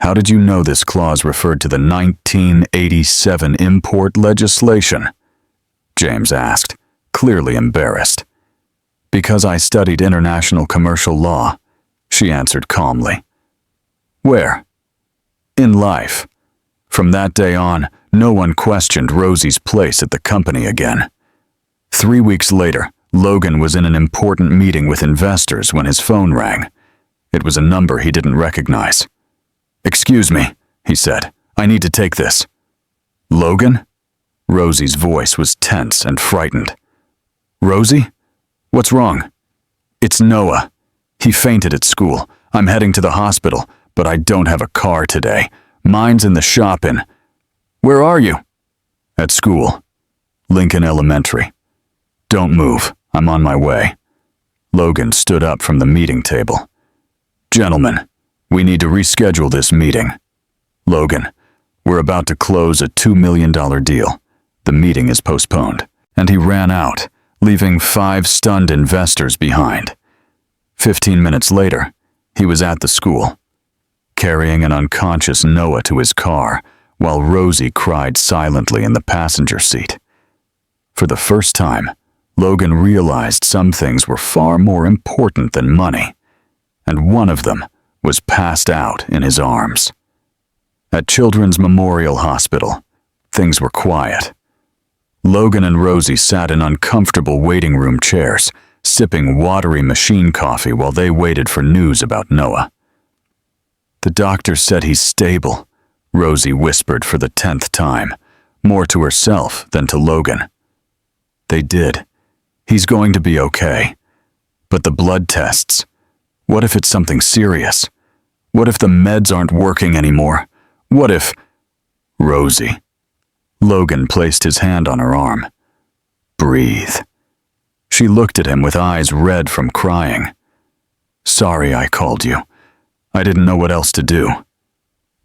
How did you know this clause referred to the 1987 import legislation? James asked, clearly embarrassed. Because I studied international commercial law, she answered calmly. Where? In life. From that day on, no one questioned Rosie's place at the company again. 3 weeks later, Logan was in an important meeting with investors when his phone rang. It was a number he didn't recognize. Excuse me, he said. I need to take this. Logan? Rosie's voice was tense and frightened. Rosie? What's wrong? It's Noah. He fainted at school. I'm heading to the hospital, but I don't have a car today. Mine's in the shop in... Where are you? At school. Lincoln Elementary. Don't move. I'm on my way. Logan stood up from the meeting table. Gentlemen, we need to reschedule this meeting. Logan, we're about to close a $2 million deal. The meeting is postponed. And he ran out, leaving 5 stunned investors behind. 15 minutes later, he was at the school, carrying an unconscious Noah to his car, while Rosie cried silently in the passenger seat. For the first time, Logan realized some things were far more important than money, and one of them was passed out in his arms. At Children's Memorial Hospital, things were quiet. Logan and Rosie sat in uncomfortable waiting room chairs, sipping watery machine coffee while they waited for news about Noah. The doctor said he's stable, Rosie whispered for the 10th time, more to herself than to Logan. They did. He's going to be okay. But the blood tests, what if it's something serious? What if the meds aren't working anymore? What if... Rosie. Logan placed his hand on her arm. Breathe. She looked at him with eyes red from crying. Sorry I called you. I didn't know what else to do.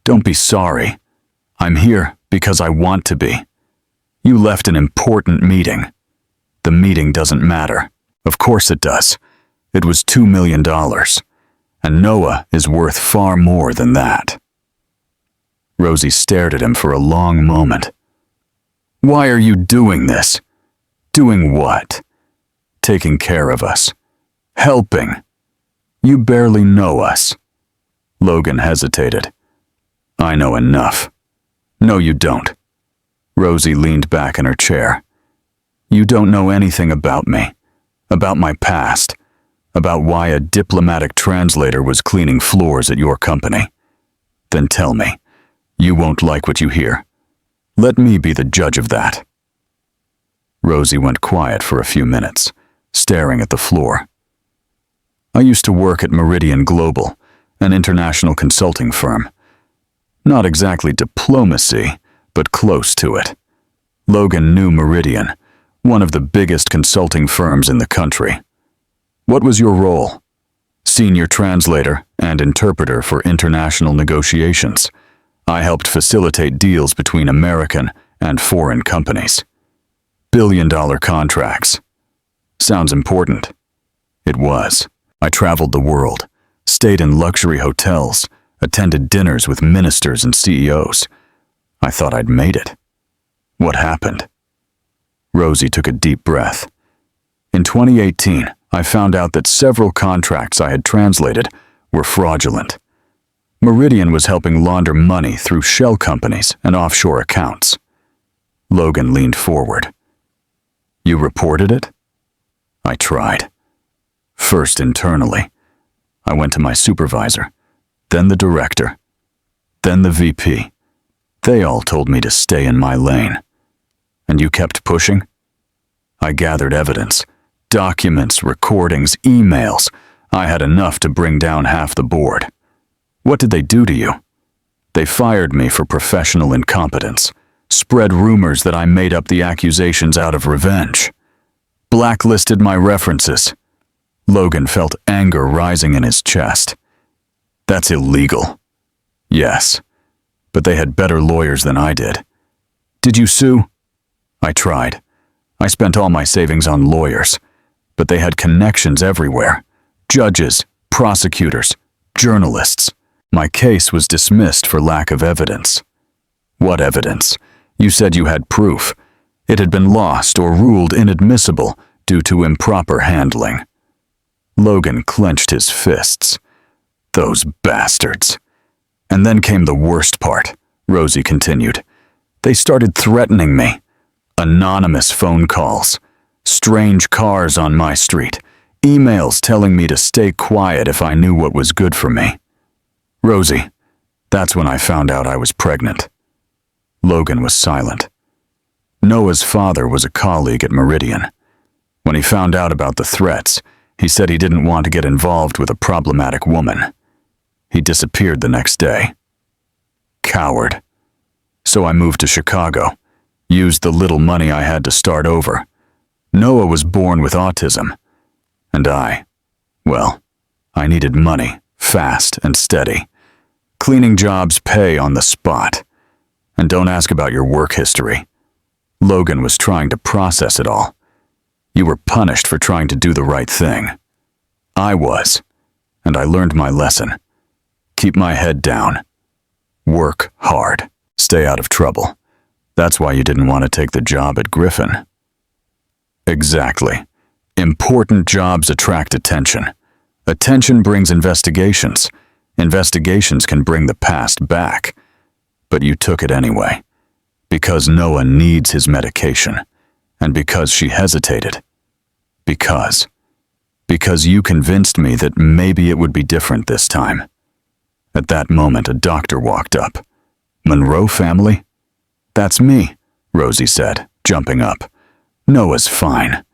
Don't be sorry. I'm here because I want to be. You left an important meeting. The meeting doesn't matter. Of course it does. It was $2 million. And Noah is worth far more than that. Rosie stared at him for a long moment. Why are you doing this? Doing what? Taking care of us. Helping. You barely know us. Logan hesitated. I know enough. No, you don't. Rosie leaned back in her chair. You don't know anything about me, about my past, about why a diplomatic translator was cleaning floors at your company. Then tell me. You won't like what you hear. Let me be the judge of that. Rosie went quiet for a few minutes, staring at the floor. I used to work at Meridian Global, an international consulting firm. Not exactly diplomacy, but close to it. Logan knew Meridian, one of the biggest consulting firms in the country. What was your role? Senior translator and interpreter for international negotiations. I helped facilitate deals between American and foreign companies. Billion-dollar contracts. Sounds important. It was. I traveled the world, stayed in luxury hotels, attended dinners with ministers and CEOs. I thought I'd made it. What happened? Rosie took a deep breath. In 2018, I found out that several contracts I had translated were fraudulent. Meridian was helping launder money through shell companies and offshore accounts. Logan leaned forward. You reported it? I tried. First internally. I went to my supervisor, then the director, then the VP. They all told me to stay in my lane. And you kept pushing? I gathered evidence, documents, recordings, emails. I had enough to bring down half the board. What did they do to you? They fired me for professional incompetence, spread rumors that I made up the accusations out of revenge, blacklisted my references. Logan felt anger rising in his chest. That's illegal. Yes, but they had better lawyers than I did. Did you sue? I tried. I spent all my savings on lawyers, but they had connections everywhere. Judges, prosecutors, journalists. My case was dismissed for lack of evidence. What evidence? You said you had proof. It had been lost or ruled inadmissible due to improper handling. Logan clenched his fists. Those bastards. And then came the worst part, Rosie continued. They started threatening me. Anonymous phone calls, strange cars on my street, emails telling me to stay quiet if I knew what was good for me. Rosie, that's when I found out I was pregnant. Logan was silent. Noah's father was a colleague at Meridian. When he found out about the threats, he said he didn't want to get involved with a problematic woman. He disappeared the next day. Coward. So I moved to Chicago, used the little money I had to start over. Noah was born with autism, and I needed money, fast and steady. Cleaning jobs pay on the spot. And don't ask about your work history. Logan was trying to process it all. You were punished for trying to do the right thing. I was, and I learned my lesson. Keep my head down. Work hard. Stay out of trouble. That's why you didn't want to take the job at Griffin. Exactly. Important jobs attract attention. Attention brings investigations. Investigations can bring the past back. But you took it anyway. Because Noah needs his medication. And because she hesitated. Because you convinced me that maybe it would be different this time. At that moment, a doctor walked up. Monroe family? That's me, Rosie said, jumping up. Noah's fine.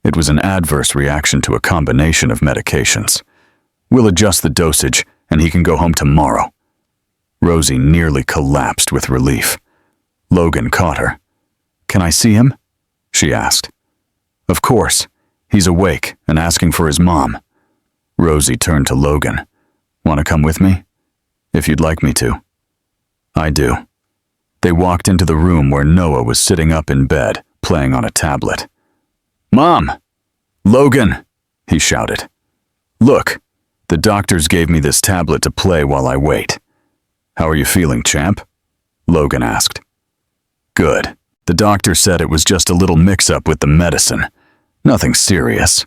It was an adverse reaction to a combination of medications. We'll adjust the dosage, and he can go home tomorrow. Rosie nearly collapsed with relief. Logan caught her. Can I see him? She asked. Of course. He's awake and asking for his mom. Rosie turned to Logan. Want to come with me? If you'd like me to. I do. They walked into the room where Noah was sitting up in bed, playing on a tablet. Mom! Logan! He shouted. Look, the doctors gave me this tablet to play while I wait. How are you feeling, champ? Logan asked. Good. The doctor said it was just a little mix-up with the medicine. Nothing serious.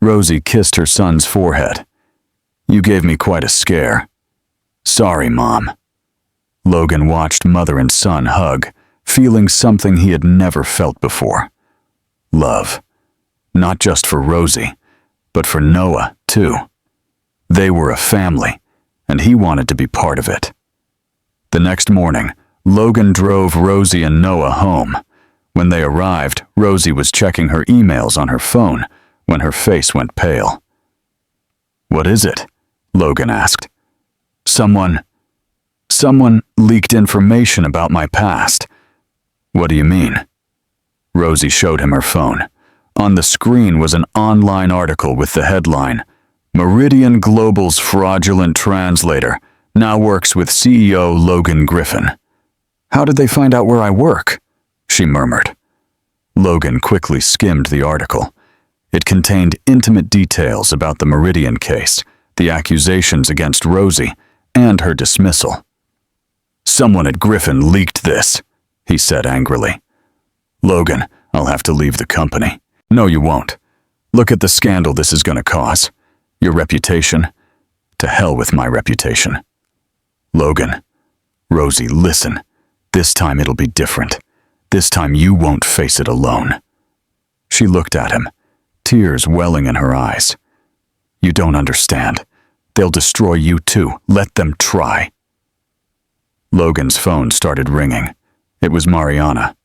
Rosie kissed her son's forehead. You gave me quite a scare. Sorry, Mom. Logan watched mother and son hug, feeling something he had never felt before. Love. Not just for Rosie, but for Noah, too. They were a family, and he wanted to be part of it. The next morning, Logan drove Rosie and Noah home. When they arrived, Rosie was checking her emails on her phone when her face went pale. What is it? Logan asked. Someone leaked information about my past. What do you mean? Rosie showed him her phone. On the screen was an online article with the headline, Meridian Global's fraudulent translator now works with CEO Logan Griffin. How did they find out where I work? She murmured. Logan quickly skimmed the article. It contained intimate details about the Meridian case, the accusations against Rosie, and her dismissal. Someone at Griffin leaked this, he said angrily. Logan, I'll have to leave the company. No, you won't. Look at the scandal this is going to cause. Your reputation? To hell with my reputation. Logan. Rosie, listen. This time it'll be different. This time you won't face it alone. She looked at him, tears welling in her eyes. You don't understand. They'll destroy you too. Let them try. Logan's phone started ringing. It was Mariana.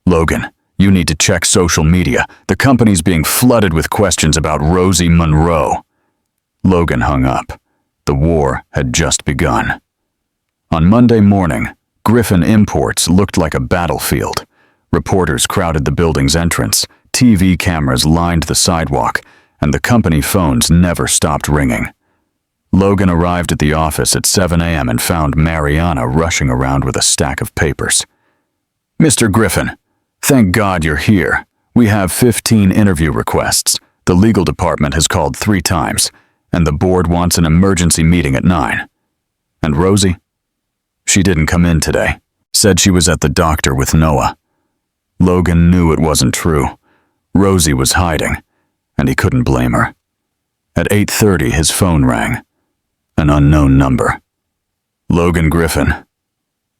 Logan, you need to check social media. The company's being flooded with questions about Rosie Monroe. Logan hung up. The war had just begun. On Monday morning, Griffin Imports looked like a battlefield. Reporters crowded the building's entrance, TV cameras lined the sidewalk, and the company phones never stopped ringing. Logan arrived at the office at 7 a.m. and found Mariana rushing around with a stack of papers. Mr. Griffin, thank God you're here. We have 15 interview requests. The legal department has called 3 times, and the board wants an emergency meeting at 9. And Rosie? She didn't come in today. Said she was at the doctor with Noah. Logan knew it wasn't true. Rosie was hiding, and he couldn't blame her. At 8:30, his phone rang. An unknown number. Logan Griffin.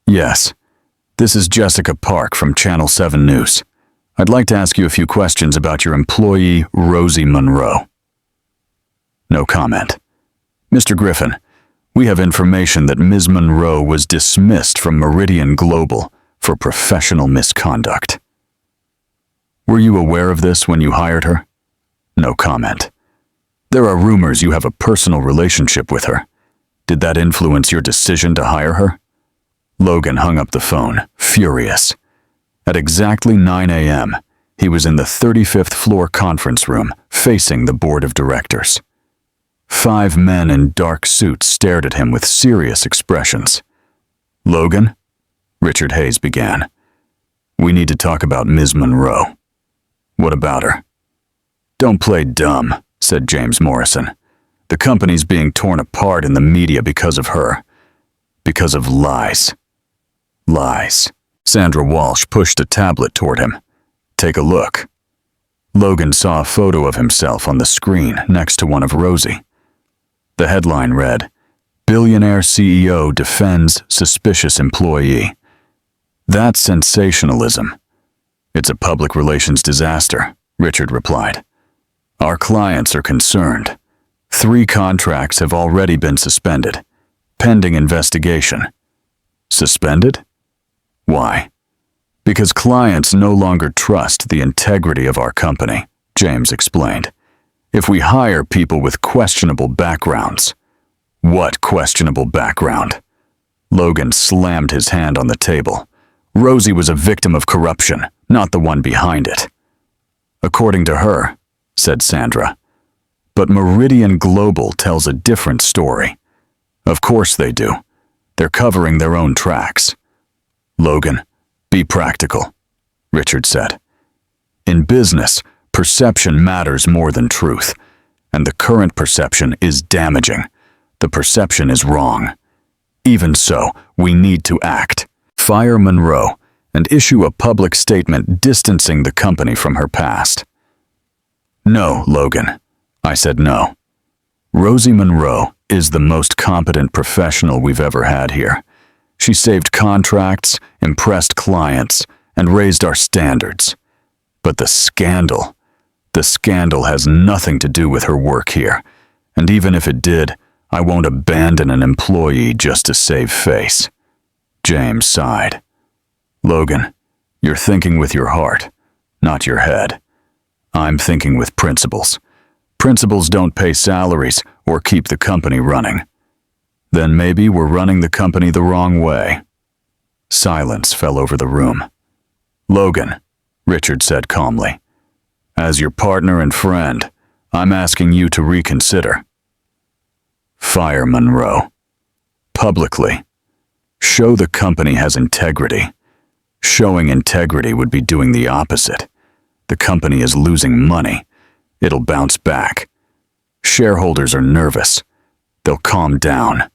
Yes. This is Jessica Park from Channel 7 News. I'd like to ask you a few questions about your employee, Rosie Monroe. No comment. Mr. Griffin, we have information that Ms. Monroe was dismissed from Meridian Global for professional misconduct. Were you aware of this when you hired her? No comment. There are rumors you have a personal relationship with her. Did that influence your decision to hire her? Logan hung up the phone, furious. At exactly 9 a.m., he was in the 35th floor conference room, facing the board of directors. 5 men in dark suits stared at him with serious expressions. "Logan?" Richard Hayes began. "We need to talk about Ms. Monroe." "What about her?" "Don't play dumb," said James Morrison. "The company's being torn apart in the media because of her. Because of lies." "Lies." Sandra Walsh pushed a tablet toward him. "Take a look." Logan saw a photo of himself on the screen next to one of Rosie. The headline read, "Billionaire CEO defends suspicious employee." "That's sensationalism." "It's a public relations disaster," Richard replied. "Our clients are concerned. 3 contracts have already been suspended, pending investigation." "Suspended? Why?" "Because clients no longer trust the integrity of our company," James explained. "If we hire people with questionable backgrounds." "What questionable background?" Logan slammed his hand on the table. "Rosie was a victim of corruption, not the one behind it." "According to her," said Sandra. "But Meridian Global tells a different story." "Of course they do. They're covering their own tracks." "Logan, be practical," Richard said. "In business, perception matters more than truth, and the current perception is damaging. The perception is wrong. Even so, we need to act. Fire Monroe and issue a public statement distancing the company from her past." "No, Logan." I said no. "Rosie Monroe is the most competent professional we've ever had here. She saved contracts, impressed clients, and raised our standards. But the scandal has nothing to do with her work here. And even if it did, I won't abandon an employee just to save face." James sighed. "Logan, you're thinking with your heart, not your head. I'm thinking with principles. Principals don't pay salaries or keep the company running. Then maybe we're running the company the wrong way." Silence fell over the room. "Logan," Richard said calmly, "as your partner and friend, I'm asking you to reconsider. Fire Monroe. Publicly. Show the company has integrity. Showing integrity would be doing the opposite. The company is losing money. It'll bounce back. Shareholders are nervous. They'll calm down.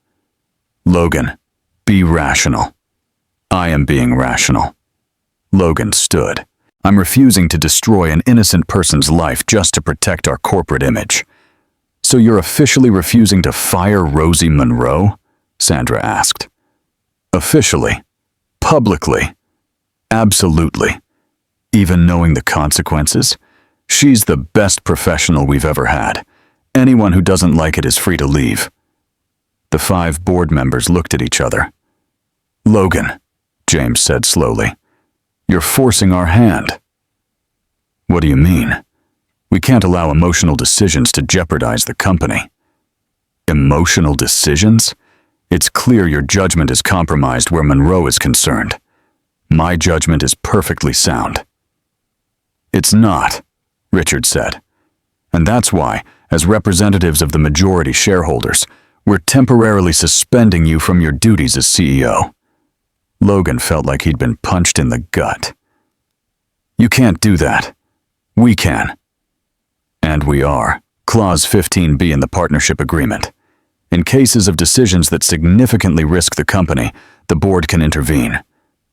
Logan, be rational." "I am being rational." Logan stood. "I'm refusing to destroy an innocent person's life just to protect our corporate image." "So you're officially refusing to fire Rosie Monroe?" Sandra asked. "Officially. Publicly. Absolutely. Even knowing the consequences? She's the best professional we've ever had. Anyone who doesn't like it is free to leave." The 5 board members looked at each other. "Logan," James said slowly, "you're forcing our hand." "What do you mean? We can't allow emotional decisions to jeopardize the company." "Emotional decisions? It's clear your judgment is compromised where Monroe is concerned. My judgment is perfectly sound." "It's not," Richard said. "And that's why, as representatives of the majority shareholders, we're temporarily suspending you from your duties as CEO." Logan felt like he'd been punched in the gut. "You can't do that. We can." "And we are. Clause 15B in the partnership agreement. In cases of decisions that significantly risk the company, the board can intervene.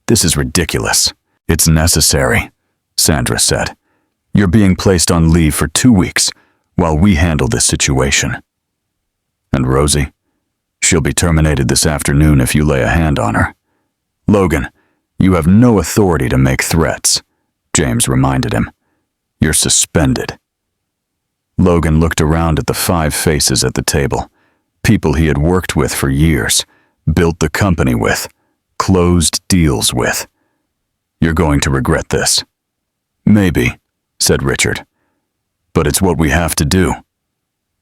This is ridiculous." "It's necessary," Sandra said. "You're being placed on leave for 2 weeks while we handle this situation." "And Rosie? She'll be terminated this afternoon if you lay a hand on her." "Logan, you have no authority to make threats," James reminded him. "You're suspended." Logan looked around at the 5 faces at the table, people he had worked with for years, built the company with, closed deals with. You're going to regret this." "Maybe," said Richard. "But it's what we have to do."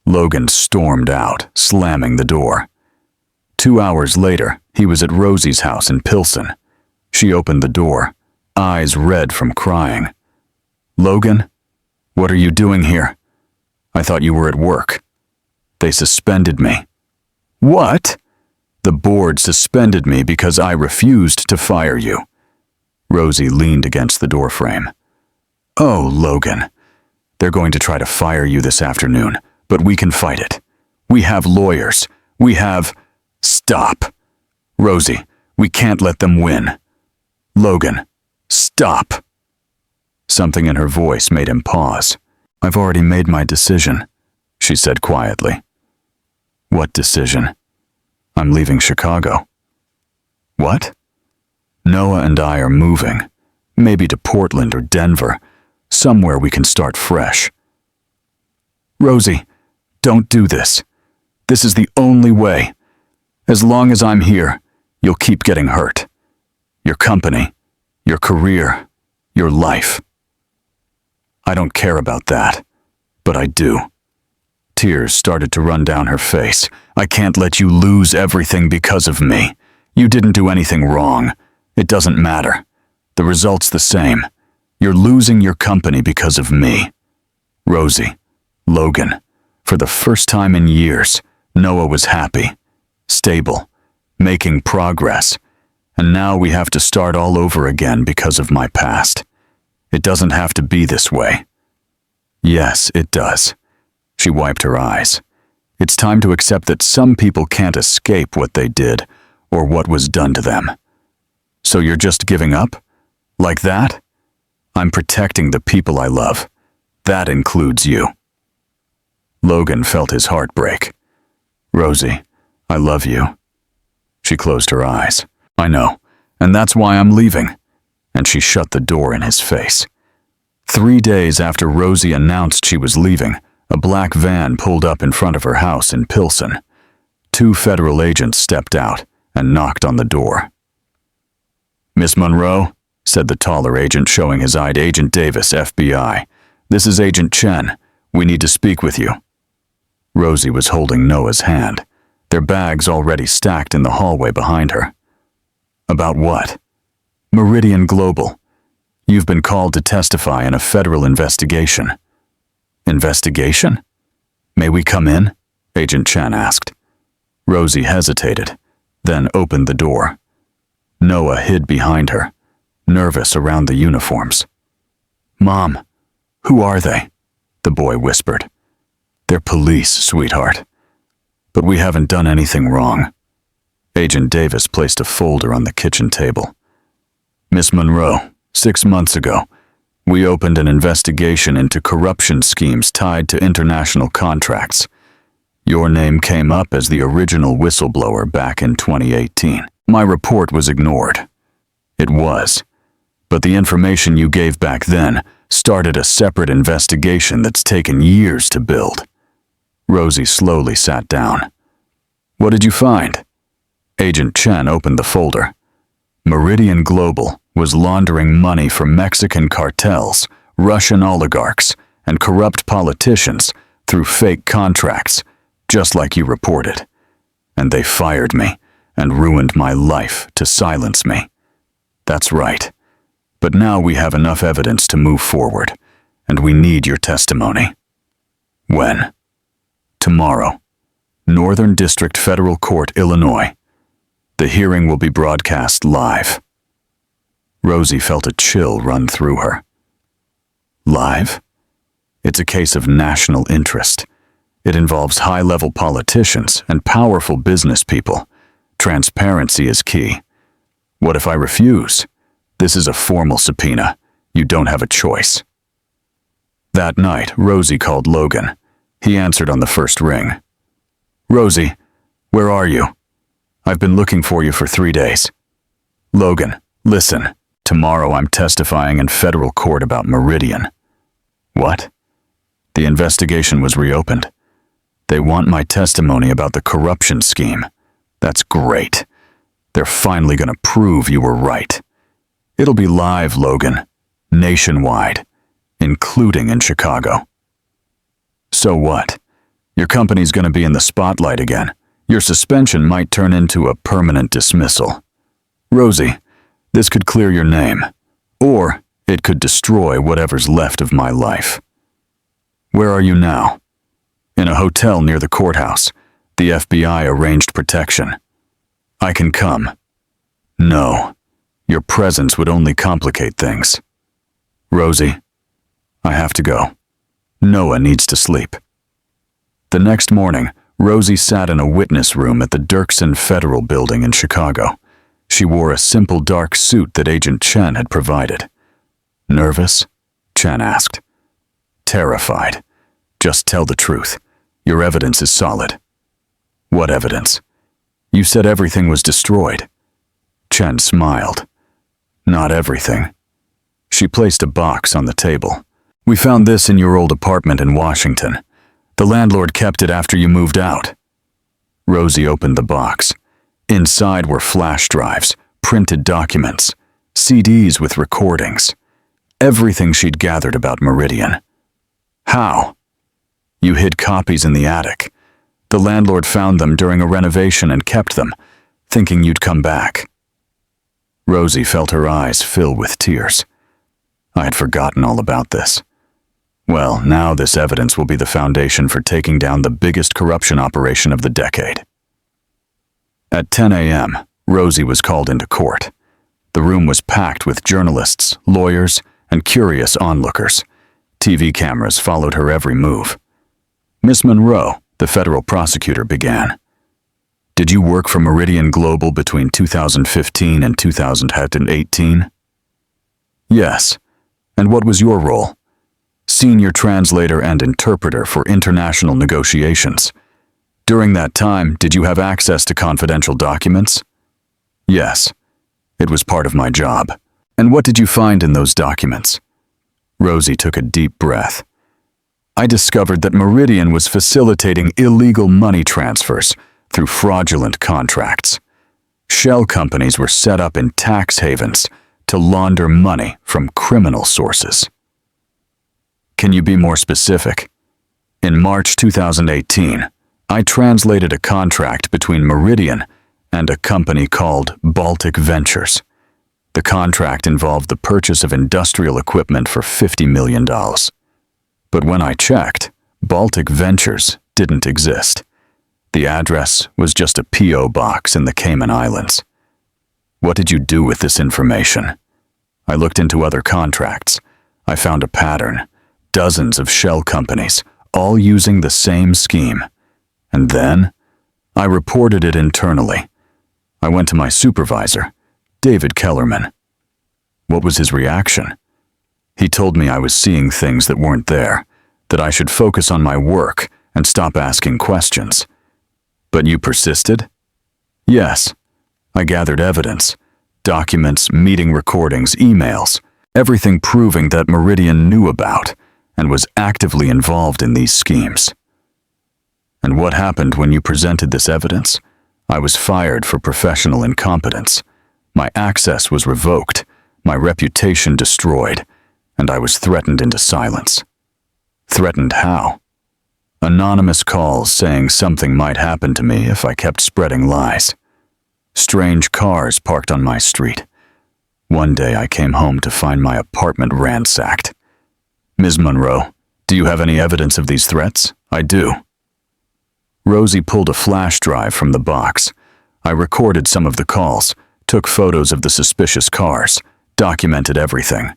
Logan stormed out, slamming the door. 2 hours later, he was at Rosie's house in Pilsen. She opened the door, eyes red from crying. "Logan, what are you doing here? I thought you were at work." "They suspended me." "What?" "The board suspended me because I refused to fire you." Rosie leaned against the doorframe. "Oh, Logan, they're going to try to fire you this afternoon, but we can fight it. We have lawyers. We have—" "Stop. Rosie, we can't let them win." "Logan, stop." Something in her voice made him pause. "I've already made my decision," she said quietly. "What decision?" "I'm leaving Chicago." "What?" "Noah and I are moving, maybe to Portland or Denver, somewhere we can start fresh." "Rosie, don't do this. This is the only way. As long as I'm here, you'll keep getting hurt. Your company, your career, your life." "I don't care about that, but I do." Tears started to run down her face. "I can't let you lose everything because of me. You didn't do anything wrong. It doesn't matter. The result's the same. You're losing your company because of me." "Rosie, Logan, for the first time in years, Noah was happy, stable, making progress, and now we have to start all over again because of my past. It doesn't have to be this way." "Yes, it does." She wiped her eyes. "It's time to accept that some people can't escape what they did or what was done to them." "So you're just giving up? Like that?" "I'm protecting the people I love. That includes you." Logan felt his heart break. "Rosie, I love you." She closed her eyes. "I know, and that's why I'm leaving." And she shut the door in his face. 3 days after Rosie announced she was leaving, a black van pulled up in front of her house in Pilsen. 2 federal agents stepped out and knocked on the door. "Miss Monroe," said the taller agent, showing his ID. "Agent Davis, FBI. This is Agent Chen. We need to speak with you." Rosie was holding Noah's hand, their bags already stacked in the hallway behind her. "About what?" "Meridian Global. You've been called to testify in a federal investigation." "Investigation? May we come in?" Agent Chen asked. Rosie hesitated, then opened the door. Noah hid behind her, nervous around the uniforms. "Mom, who are they?" the boy whispered. "They're police, sweetheart. But we haven't done anything wrong." Agent Davis placed a folder on the kitchen table. "Miss Monroe, 6 months ago, we opened an investigation into corruption schemes tied to international contracts. Your name came up as the original whistleblower back in 2018. My report was ignored. It was. But the information you gave back then started a separate investigation that's taken years to build." Rosie slowly sat down. "What did you find?" Agent Chen opened the folder. Meridian Global was laundering money for Mexican cartels, Russian oligarchs, and corrupt politicians through fake contracts, just like you reported. And they fired me and ruined my life to silence me. That's right. But now we have enough evidence to move forward, and we need your testimony. When? Tomorrow. Northern District Federal Court, Illinois. The hearing will be broadcast live. Rosie felt a chill run through her. Live? It's a case of national interest. It involves high-level politicians and powerful business people. Transparency is key. What if I refuse? This is a formal subpoena. You don't have a choice. That night, Rosie called Logan. He answered on the first ring. Rosie, where are you? I've been looking for you for 3 days. Logan, listen. Tomorrow I'm testifying in federal court about Meridian. What? The investigation was reopened. They want my testimony about the corruption scheme. That's great. They're finally going to prove you were right. It'll be live, Logan. Nationwide, including in Chicago. So what? Your company's going to be in the spotlight again. Your suspension might turn into a permanent dismissal. Rosie, this could clear your name, or it could destroy whatever's left of my life. Where are you now? In a hotel near the courthouse. The FBI arranged protection. I can come. No, your presence would only complicate things. Rosie, I have to go. Noah needs to sleep. The next morning, Rosie sat in a witness room at the Dirksen Federal Building in Chicago. She wore a simple dark suit that Agent Chen had provided. Nervous? Chen asked. Terrified. Just tell the truth. Your evidence is solid. What evidence? You said everything was destroyed. Chen smiled. Not everything. She placed a box on the table. We found this in your old apartment in Washington. The landlord kept it after you moved out. Rosie opened the box. Inside were flash drives, printed documents, CDs with recordings. Everything she'd gathered about Meridian. How? You hid copies in the attic. The landlord found them during a renovation and kept them, thinking you'd come back. Rosie felt her eyes fill with tears. I had forgotten all about this. Well, now this evidence will be the foundation for taking down the biggest corruption operation of the decade. At 10 a.m., Rosie was called into court. The room was packed with journalists, lawyers, and curious onlookers. TV cameras followed her every move. Miss Monroe, the federal prosecutor, began. Did you work for Meridian Global between 2015 and 2018? Yes. And what was your role? Senior translator and interpreter for international negotiations. During that time, did you have access to confidential documents? Yes. It was part of my job. And what did you find in those documents? Rosie took a deep breath. I discovered that Meridian was facilitating illegal money transfers through fraudulent contracts. Shell companies were set up in tax havens to launder money from criminal sources. Can you be more specific? In March 2018, I translated a contract between Meridian and a company called Baltic Ventures. The contract involved the purchase of industrial equipment for $50 million. But when I checked, Baltic Ventures didn't exist. The address was just a P.O. box in the Cayman Islands. What did you do with this information? I looked into other contracts. I found a pattern. Dozens of shell companies, all using the same scheme. And then, I reported it internally. I went to my supervisor, David Kellerman. What was his reaction? He told me I was seeing things that weren't there, that I should focus on my work and stop asking questions. But you persisted? Yes. I gathered evidence, documents, meeting recordings, emails, everything proving that Meridian knew about and was actively involved in these schemes. And what happened when you presented this evidence? I was fired for professional incompetence. My access was revoked, my reputation destroyed, and I was threatened into silence. Threatened how? Anonymous calls saying something might happen to me if I kept spreading lies. Strange cars parked on my street. One day I came home to find my apartment ransacked. Ms. Monroe, do you have any evidence of these threats? I do. Rosie pulled a flash drive from the box. I recorded some of the calls, took photos of the suspicious cars, documented everything.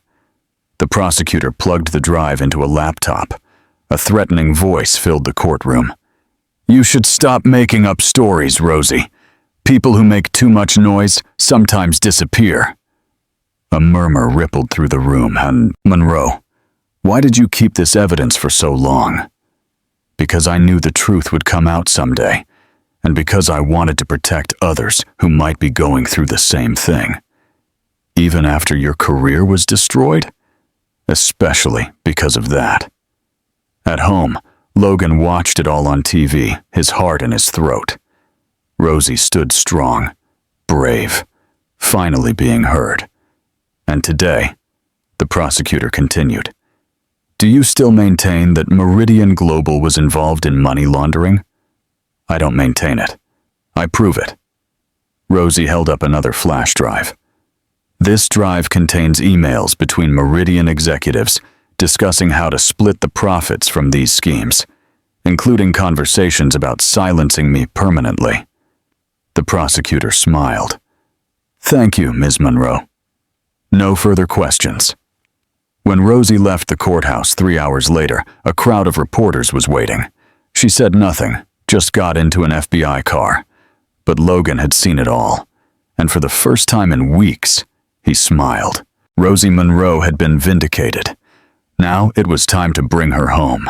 The prosecutor plugged the drive into a laptop. A threatening voice filled the courtroom. You should stop making up stories, Rosie. People who make too much noise sometimes disappear. A murmur rippled through the room, and Monroe, why did you keep this evidence for so long? Because I knew the truth would come out someday, and because I wanted to protect others who might be going through the same thing. Even after your career was destroyed? Especially because of that. At home, Logan watched it all on TV, his heart in his throat. Rosie stood strong, brave, finally being heard. And today, the prosecutor continued, do you still maintain that Meridian Global was involved in money laundering? I don't maintain it. I prove it. Rosie held up another flash drive. This drive contains emails between Meridian executives discussing how to split the profits from these schemes, including conversations about silencing me permanently. The prosecutor smiled. Thank you, Ms. Monroe. No further questions. When Rosie left the courthouse 3 hours later, a crowd of reporters was waiting. She said nothing, just got into an FBI car. But Logan had seen it all, and for the first time in weeks, he smiled. Rosie Monroe had been vindicated. Now it was time to bring her home.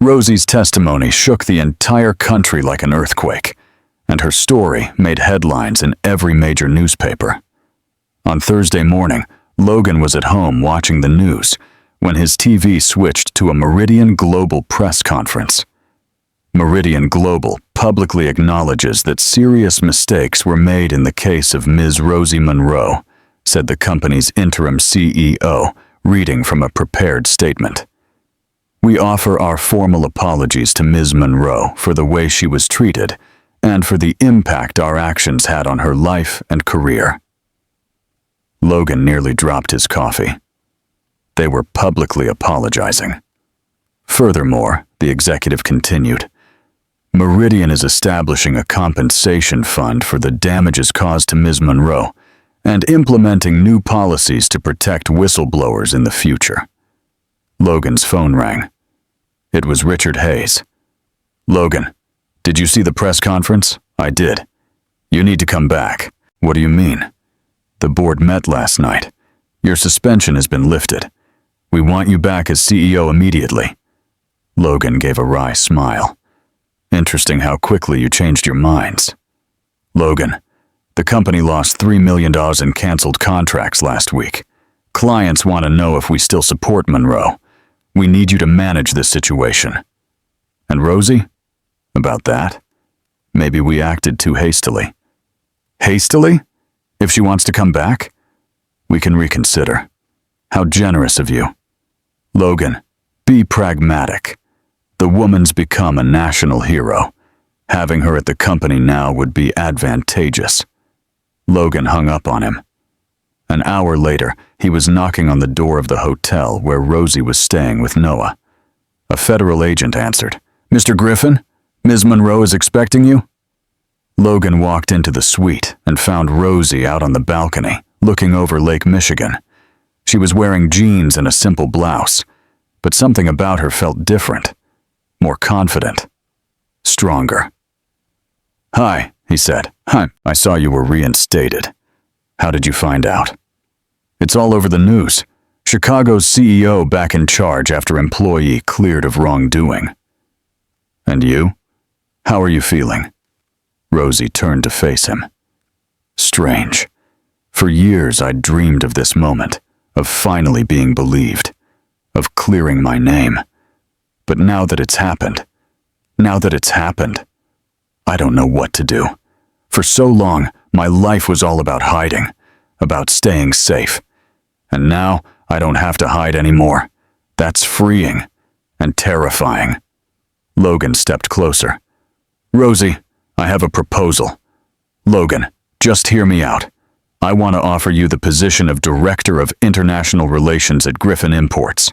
Rosie's testimony shook the entire country like an earthquake, and her story made headlines in every major newspaper. On Thursday morning, Logan was at home watching the news when his TV switched to a Meridian Global press conference. Meridian Global publicly acknowledges that serious mistakes were made in the case of Ms. Rosie Monroe, said the company's interim CEO, reading from a prepared statement. We offer our formal apologies to Ms. Monroe for the way she was treated and for the impact our actions had on her life and career. Logan nearly dropped his coffee. They were publicly apologizing. Furthermore, the executive continued, Meridian is establishing a compensation fund for the damages caused to Ms. Monroe and implementing new policies to protect whistleblowers in the future. Logan's phone rang. It was Richard Hayes. Logan, did you see the press conference? I did. You need to come back. What do you mean? The board met last night. Your suspension has been lifted. We want you back as CEO immediately. Logan gave a wry smile. Interesting how quickly you changed your minds. Logan, the company lost $3 million in canceled contracts last week. Clients want to know if we still support Monroe. We need you to manage this situation. And Rosie? About that? Maybe we acted too hastily. Hastily? If she wants to come back, we can reconsider. How generous of you. Logan, be pragmatic. The woman's become a national hero. Having her at the company now would be advantageous. Logan hung up on him. An hour later, he was knocking on the door of the hotel where Rosie was staying with Noah. A federal agent answered. Mr. Griffin, Ms. Monroe is expecting you. Logan walked into the suite and found Rosie out on the balcony, looking over Lake Michigan. She was wearing jeans and a simple blouse, but something about her felt different, more confident, stronger. Hi, he said. Hi, I saw you were reinstated. How did you find out? It's all over the news. Chicago's CEO back in charge after employee cleared of wrongdoing. And you? How are you feeling? Rosie turned to face him. Strange. For years I'd dreamed of this moment, of finally being believed, of clearing my name. But now that it's happened, I don't know what to do. For so long, my life was all about hiding, about staying safe. And now I don't have to hide anymore. That's freeing and terrifying. Logan stepped closer. Rosie, I have a proposal. Logan, just hear me out. I want to offer you the position of Director of International Relations at Griffin Imports.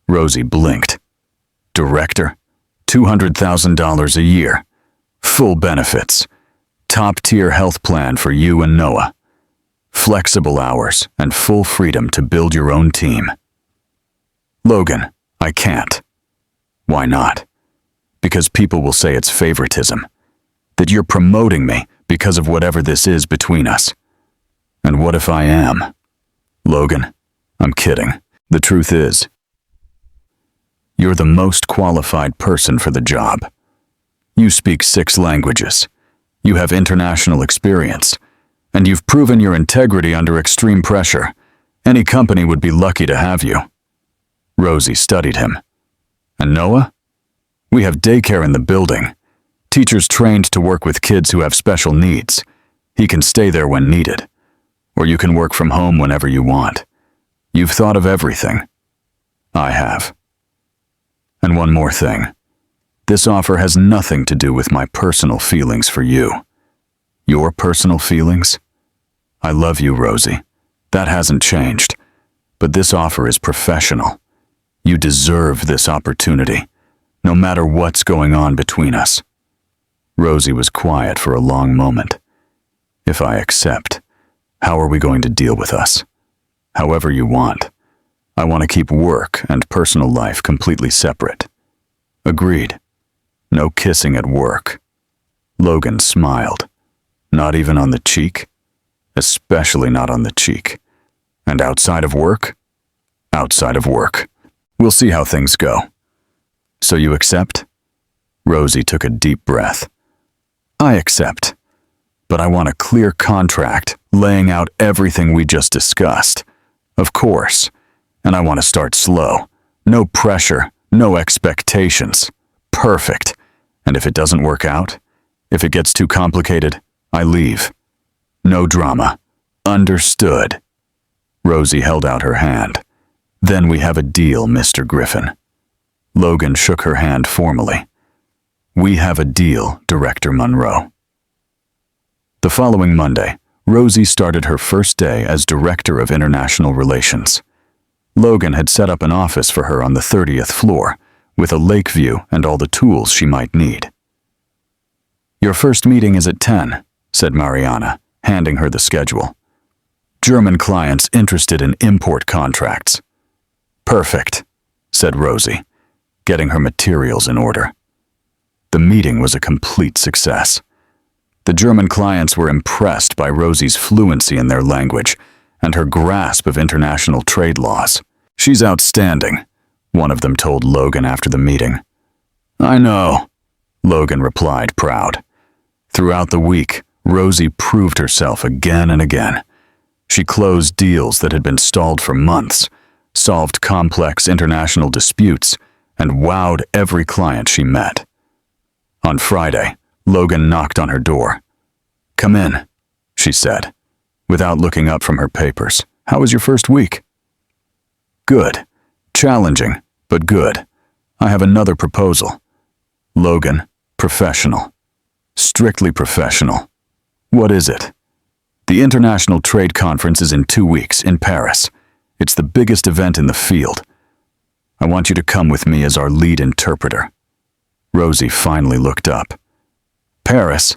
Rosie blinked. Director? $200,000 a year. Full benefits. Top-tier health plan for you and Noah. Flexible hours and full freedom to build your own team. Logan, I can't. Why not? Because people will say it's favoritism. That you're promoting me because of whatever this is between us. And what if I am? Logan, I'm kidding. The truth is, you're the most qualified person for the job. You speak 6 languages. You have international experience. And you've proven your integrity under extreme pressure. Any company would be lucky to have you. Rosie studied him. And Noah? We have daycare in the building. Teachers trained to work with kids who have special needs. He can stay there when needed. Or you can work from home whenever you want. You've thought of everything. I have. And one more thing. This offer has nothing to do with my personal feelings for you. Your personal feelings? I love you, Rosie. That hasn't changed. But this offer is professional. You deserve this opportunity, no matter what's going on between us. Rosie was quiet for a long moment. If I accept, how are we going to deal with us? However you want. I want to keep work and personal life completely separate. Agreed. No kissing at work. Logan smiled. Not even on the cheek? Especially not on the cheek. And outside of work? Outside of work. We'll see how things go. So you accept? Rosie took a deep breath. I accept. But I want a clear contract laying out everything we just discussed. Of course. And I want to start slow. No pressure, no expectations. Perfect. And if it doesn't work out, if it gets too complicated, I leave. No drama. Understood. Rosie held out her hand. Then we have a deal, Mr. Griffin. Logan shook her hand formally. We have a deal, Director Monroe. The following Monday, Rosie started her first day as Director of International Relations. Logan had set up an office for her on the 30th floor, with a lake view and all the tools she might need. Your first meeting is at 10, said Mariana, handing her the schedule. German clients interested in import contracts. Perfect, said Rosie, getting her materials in order. The meeting was a complete success. The German clients were impressed by Rosie's fluency in their language and her grasp of international trade laws. She's outstanding, one of them told Logan after the meeting. I know, Logan replied, proud. Throughout the week, Rosie proved herself again and again. She closed deals that had been stalled for months, solved complex international disputes, and wowed every client she met. On Friday, Logan knocked on her door. Come in, she said, without looking up from her papers. How was your first week? Good. Challenging, but good. I have another proposal. Logan, professional. Strictly professional. What is it? The International Trade Conference is in 2 weeks in Paris. It's the biggest event in the field. I want you to come with me as our lead interpreter. Rosie finally looked up. Paris?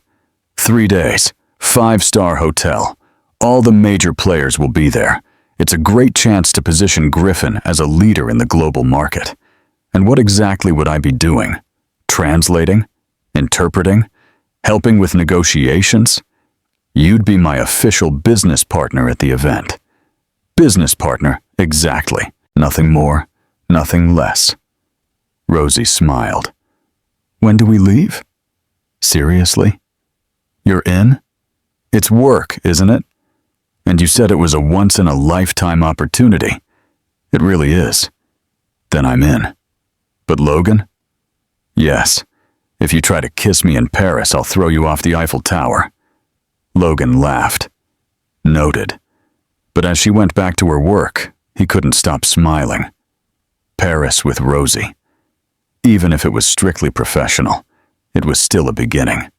3 days, 5-star hotel. All the major players will be there. It's a great chance to position Griffin as a leader in the global market. And what exactly would I be doing? Translating? Interpreting? Helping with negotiations? You'd be my official business partner at the event. Business partner, exactly. Nothing more, nothing less. Rosie smiled. When do we leave? Seriously? You're in? It's work, isn't it? And you said it was a once-in-a-lifetime opportunity. It really is. Then I'm in. But Logan? Yes. If you try to kiss me in Paris, I'll throw you off the Eiffel Tower. Logan laughed. Noted. But as she went back to her work, he couldn't stop smiling. Paris with Rosie. Even if it was strictly professional, it was still a beginning.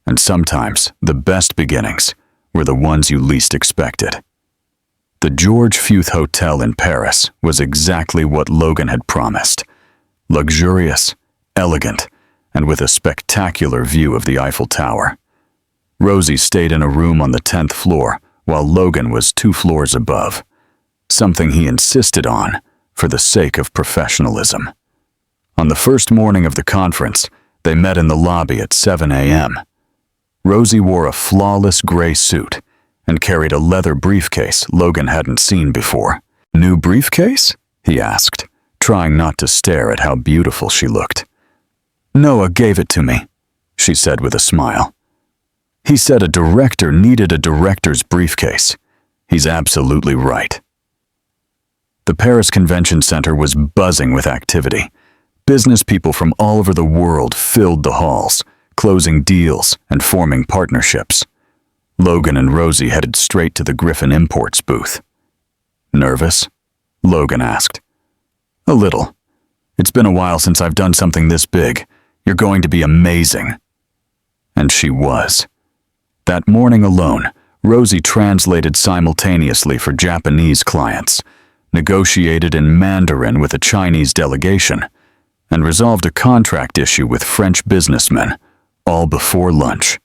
And sometimes the best beginnings were the ones you least expected. The George Futh Hotel in Paris was exactly what Logan had promised. Luxurious, elegant, and with a spectacular view of the Eiffel Tower. Rosie stayed in a room on the 10th floor, while Logan was 2 floors above, something he insisted on for the sake of professionalism. On the first morning of the conference, they met in the lobby at 7 a.m. Rosie wore a flawless gray suit and carried a leather briefcase Logan hadn't seen before. New briefcase? He asked, trying not to stare at how beautiful she looked. Noah gave it to me, she said with a smile. He said a director needed a director's briefcase. He's absolutely right. The Paris Convention Center was buzzing with activity. Business people from all over the world filled the halls, closing deals and forming partnerships. Logan and Rosie headed straight to the Griffin Imports booth. "Nervous?" Logan asked. "A little. It's been a while since I've done something this big. You're going to be amazing." And she was. That morning alone, Rosie translated simultaneously for Japanese clients, negotiated in Mandarin with a Chinese delegation, and resolved a contract issue with French businessmen, all before lunch.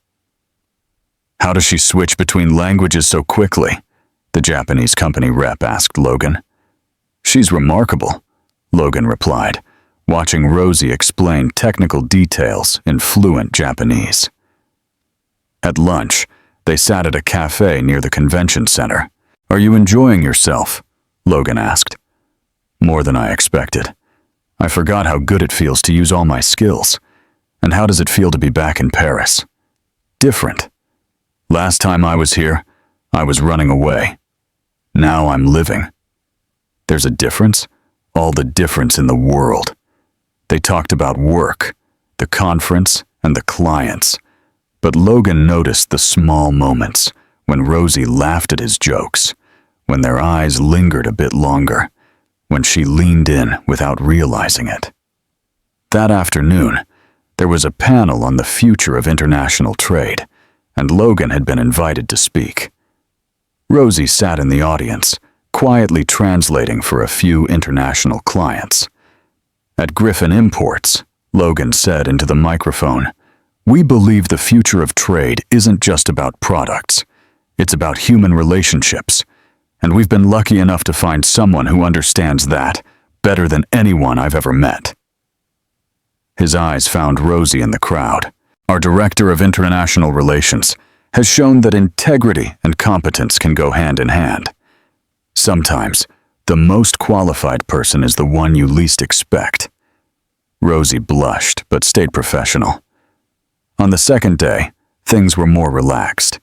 "How does she switch between languages so quickly?" the Japanese company rep asked Logan. "She's remarkable," Logan replied, watching Rosie explain technical details in fluent Japanese. At lunch, they sat at a cafe near the convention center. "Are you enjoying yourself?" Logan asked. "More than I expected. I forgot how good it feels to use all my skills. And how does it feel to be back in Paris?" "Different. Last time I was here, I was running away. Now I'm living." "There's a difference? All the difference in the world." They talked about work, the conference, and the clients. But Logan noticed the small moments, when Rosie laughed at his jokes, when their eyes lingered a bit longer, when she leaned in without realizing it. That afternoon, there was a panel on the future of international trade, and Logan had been invited to speak. Rosie sat in the audience, quietly translating for a few international clients. At Griffin Imports, Logan said into the microphone, "We believe the future of trade isn't just about products. It's about human relationships, and we've been lucky enough to find someone who understands that better than anyone I've ever met." His eyes found Rosie in the crowd. "Our Director of International Relations has shown that integrity and competence can go hand in hand. Sometimes, the most qualified person is the one you least expect." Rosie blushed, but stayed professional. On the second day, things were more relaxed.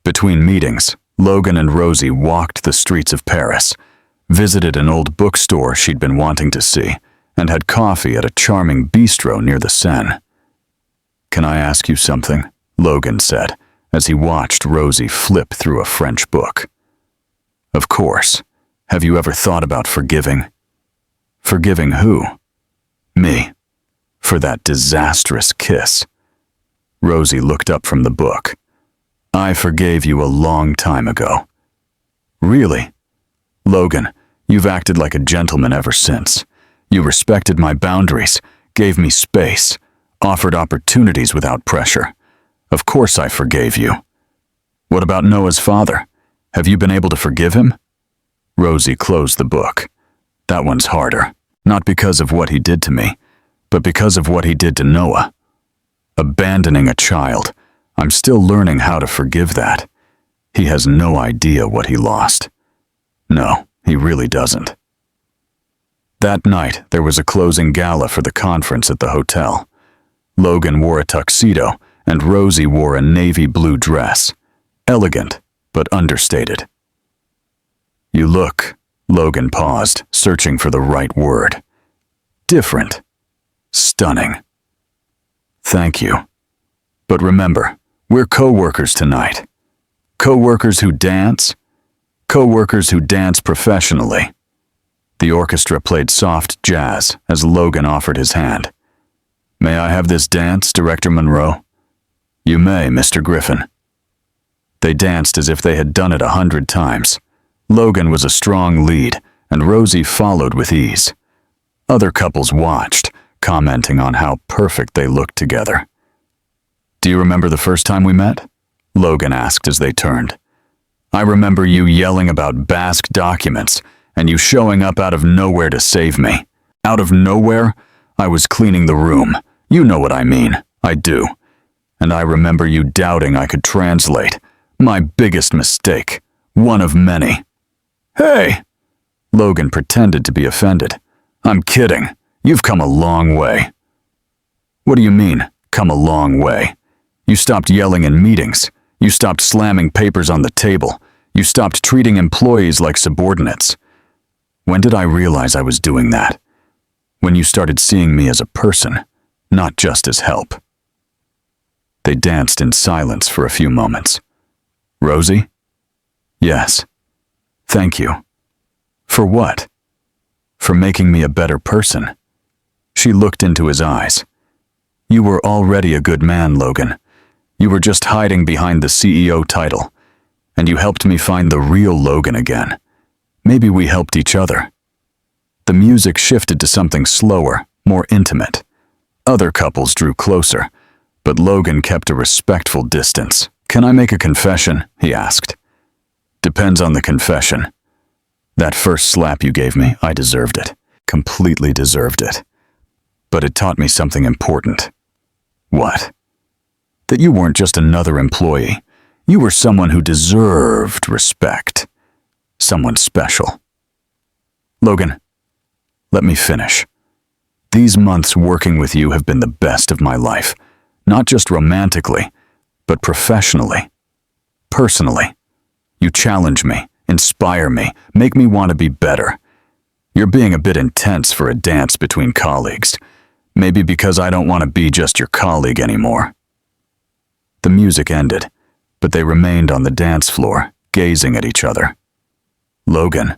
Between meetings, Logan and Rosie walked the streets of Paris, visited an old bookstore she'd been wanting to see, and had coffee at a charming bistro near the Seine. "Can I ask you something?" Logan said, as he watched Rosie flip through a French book. "Of course. Have you ever thought about forgiving?" "Forgiving who?" "Me. For that disastrous kiss." Rosie looked up from the book. "I forgave you a long time ago." "Really?" "Logan, you've acted like a gentleman ever since. You respected my boundaries, gave me space, offered opportunities without pressure. Of course I forgave you." "What about Noah's father? Have you been able to forgive him?" Rosie closed the book. "That one's harder, not because of what he did to me, but because of what he did to Noah. Abandoning a child, I'm still learning how to forgive that. He has no idea what he lost. No, he really doesn't." That night, there was a closing gala for the conference at the hotel. Logan wore a tuxedo, and Rosie wore a navy blue dress. Elegant, but understated. "You look," Logan paused, searching for the right word. "Different. Stunning." "Thank you. But remember, we're co-workers tonight. Co-workers who dance. Co-workers who dance professionally." The orchestra played soft jazz as Logan offered his hand. "May I have this dance, Director Monroe?" "You may, Mr. Griffin." They danced as if they had done it 100 times. Logan was a strong lead, and Rosie followed with ease. Other couples watched, commenting on how perfect they looked together. "Do you remember the first time we met?" Logan asked as they turned. "I remember you yelling about Basque documents, and you showing up out of nowhere to save me." "Out of nowhere? I was cleaning the room. You know what I mean. I do. And I remember you doubting I could translate. My biggest mistake. One of many." "Hey!" Logan pretended to be offended. "I'm kidding. You've come a long way." "What do you mean, come a long way? You stopped yelling in meetings. You stopped slamming papers on the table. You stopped treating employees like subordinates. When did I realize I was doing that? When you started seeing me as a person, not just as help." They danced in silence for a few moments. Rosie? Yes. Thank you. For what? For making me a better person. She looked into his eyes. You were already a good man, Logan. You were just hiding behind the CEO title, and you helped me find the real Logan again. Maybe we helped each other. The music shifted to something slower, more intimate. Other couples drew closer, but Logan kept a respectful distance. Can I make a confession? He asked. Depends on the confession. That first slap you gave me, I deserved it. Completely deserved it. But it taught me something important. What? That you weren't just another employee. You were someone who deserved respect. Someone special. Logan, let me finish. These months working with you have been the best of my life. Not just romantically, but professionally. Personally. You challenge me, inspire me, make me want to be better. You're being a bit intense for a dance between colleagues. Maybe because I don't want to be just your colleague anymore. The music ended, but they remained on the dance floor, gazing at each other. Logan.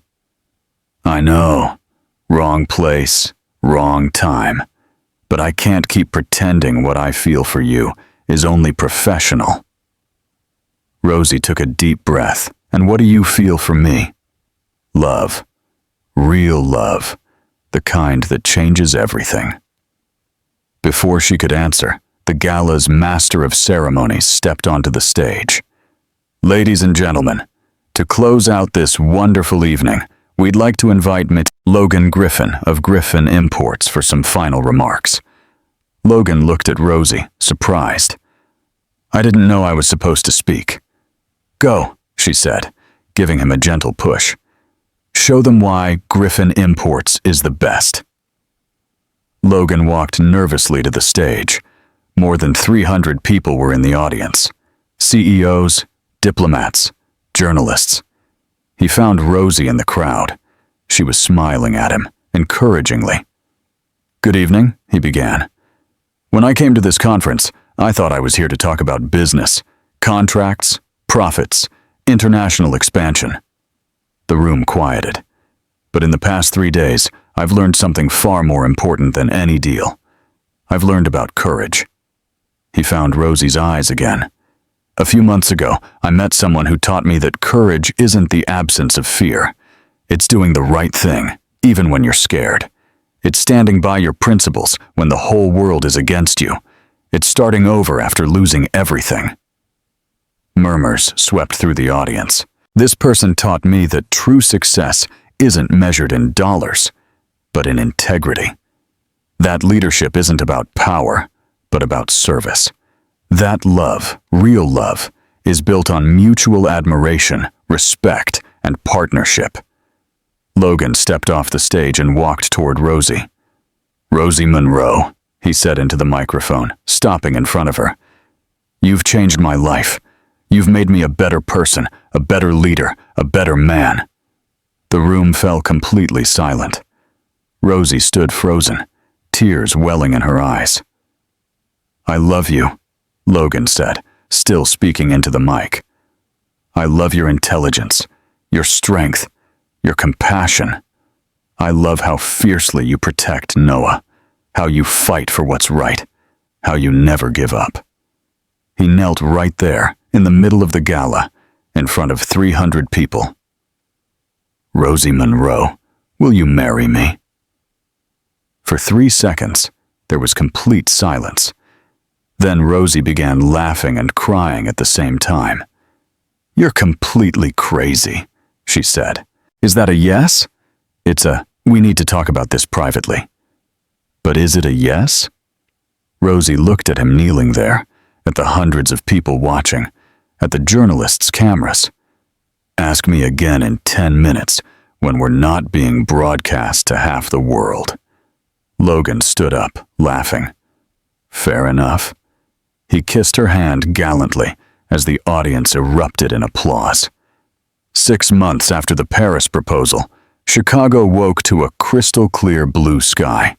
I know. Wrong place, wrong time. But I can't keep pretending what I feel for you is only professional. Rosie took a deep breath. And what do you feel for me? Love. Real love. The kind that changes everything. Before she could answer, the gala's master of ceremonies stepped onto the stage. Ladies and gentlemen, to close out this wonderful evening, we'd like to invite Logan Griffin of Griffin Imports for some final remarks. Logan looked at Rosie, surprised. I didn't know I was supposed to speak. Go, she said, giving him a gentle push. Show them why Griffin Imports is the best. Logan walked nervously to the stage. More than 300 people were in the audience. CEOs, diplomats, journalists. He found Rosie in the crowd. She was smiling at him, encouragingly. Good evening, he began. When I came to this conference, I thought I was here to talk about business, contracts, profits, international expansion. The room quieted. But in the past 3 days, I've learned something far more important than any deal. I've learned about courage. He found Rosie's eyes again. A few months ago, I met someone who taught me that courage isn't the absence of fear. It's doing the right thing, even when you're scared. It's standing by your principles when the whole world is against you. It's starting over after losing everything. Murmurs swept through the audience. This person taught me that true success isn't measured in dollars, but in integrity. That leadership isn't about power, but about service. That love, real love, is built on mutual admiration, respect, and partnership. Logan stepped off the stage and walked toward Rosie. Rosie Monroe, he said into the microphone, stopping in front of her. You've changed my life. You've made me a better person, a better leader, a better man. The room fell completely silent. Rosie stood frozen, tears welling in her eyes. I love you, Logan said, still speaking into the mic. I love your intelligence, your strength, your compassion. I love how fiercely you protect Noah, how you fight for what's right, how you never give up. He knelt right there, in the middle of the gala, in front of 300 people. Rosie Monroe, will you marry me? For 3 seconds, there was complete silence. Then Rosie began laughing and crying at the same time. You're completely crazy, she said. Is that a yes? It's a, we need to talk about this privately. But is it a yes? Rosie looked at him kneeling there, at the hundreds of people watching, at the journalists' cameras. Ask me again in 10 minutes when we're not being broadcast to half the world. Logan stood up, laughing. Fair enough. He kissed her hand gallantly as the audience erupted in applause. 6 months after the Paris proposal, Chicago woke to a crystal-clear blue sky.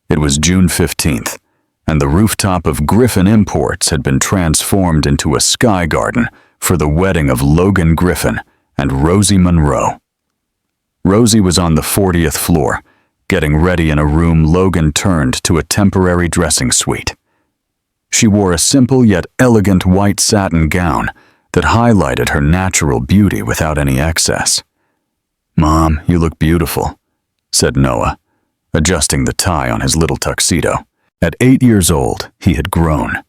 It was June 15th, and the rooftop of Griffin Imports had been transformed into a sky garden for the wedding of Logan Griffin and Rosie Monroe. Rosie was on the 40th floor, getting ready in a room Logan turned to a temporary dressing suite. She wore a simple yet elegant white satin gown that highlighted her natural beauty without any excess. "Mom, you look beautiful," said Noah, adjusting the tie on his little tuxedo. At 8 years old, he had grown,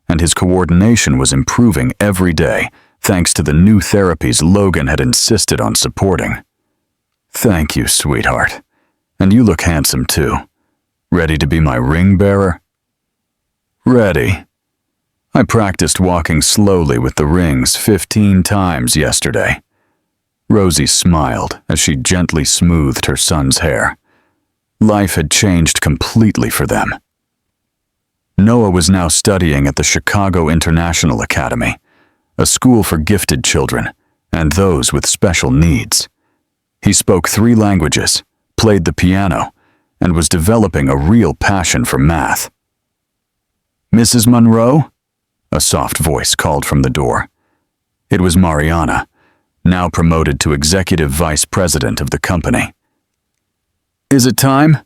and his coordination was improving every day thanks to the new therapies Logan had insisted on supporting. "Thank you, sweetheart. And you look handsome too. Ready to be my ring bearer?" "Ready. I practiced walking slowly with the rings 15 times yesterday." Rosie smiled as she gently smoothed her son's hair. Life had changed completely for them. Noah was now studying at the Chicago International Academy, a school for gifted children and those with special needs. He spoke 3 languages, played the piano, and was developing a real passion for math. "Mrs. Monroe?" a soft voice called from the door. It was Mariana, now promoted to executive vice president of the company. "Is it time?"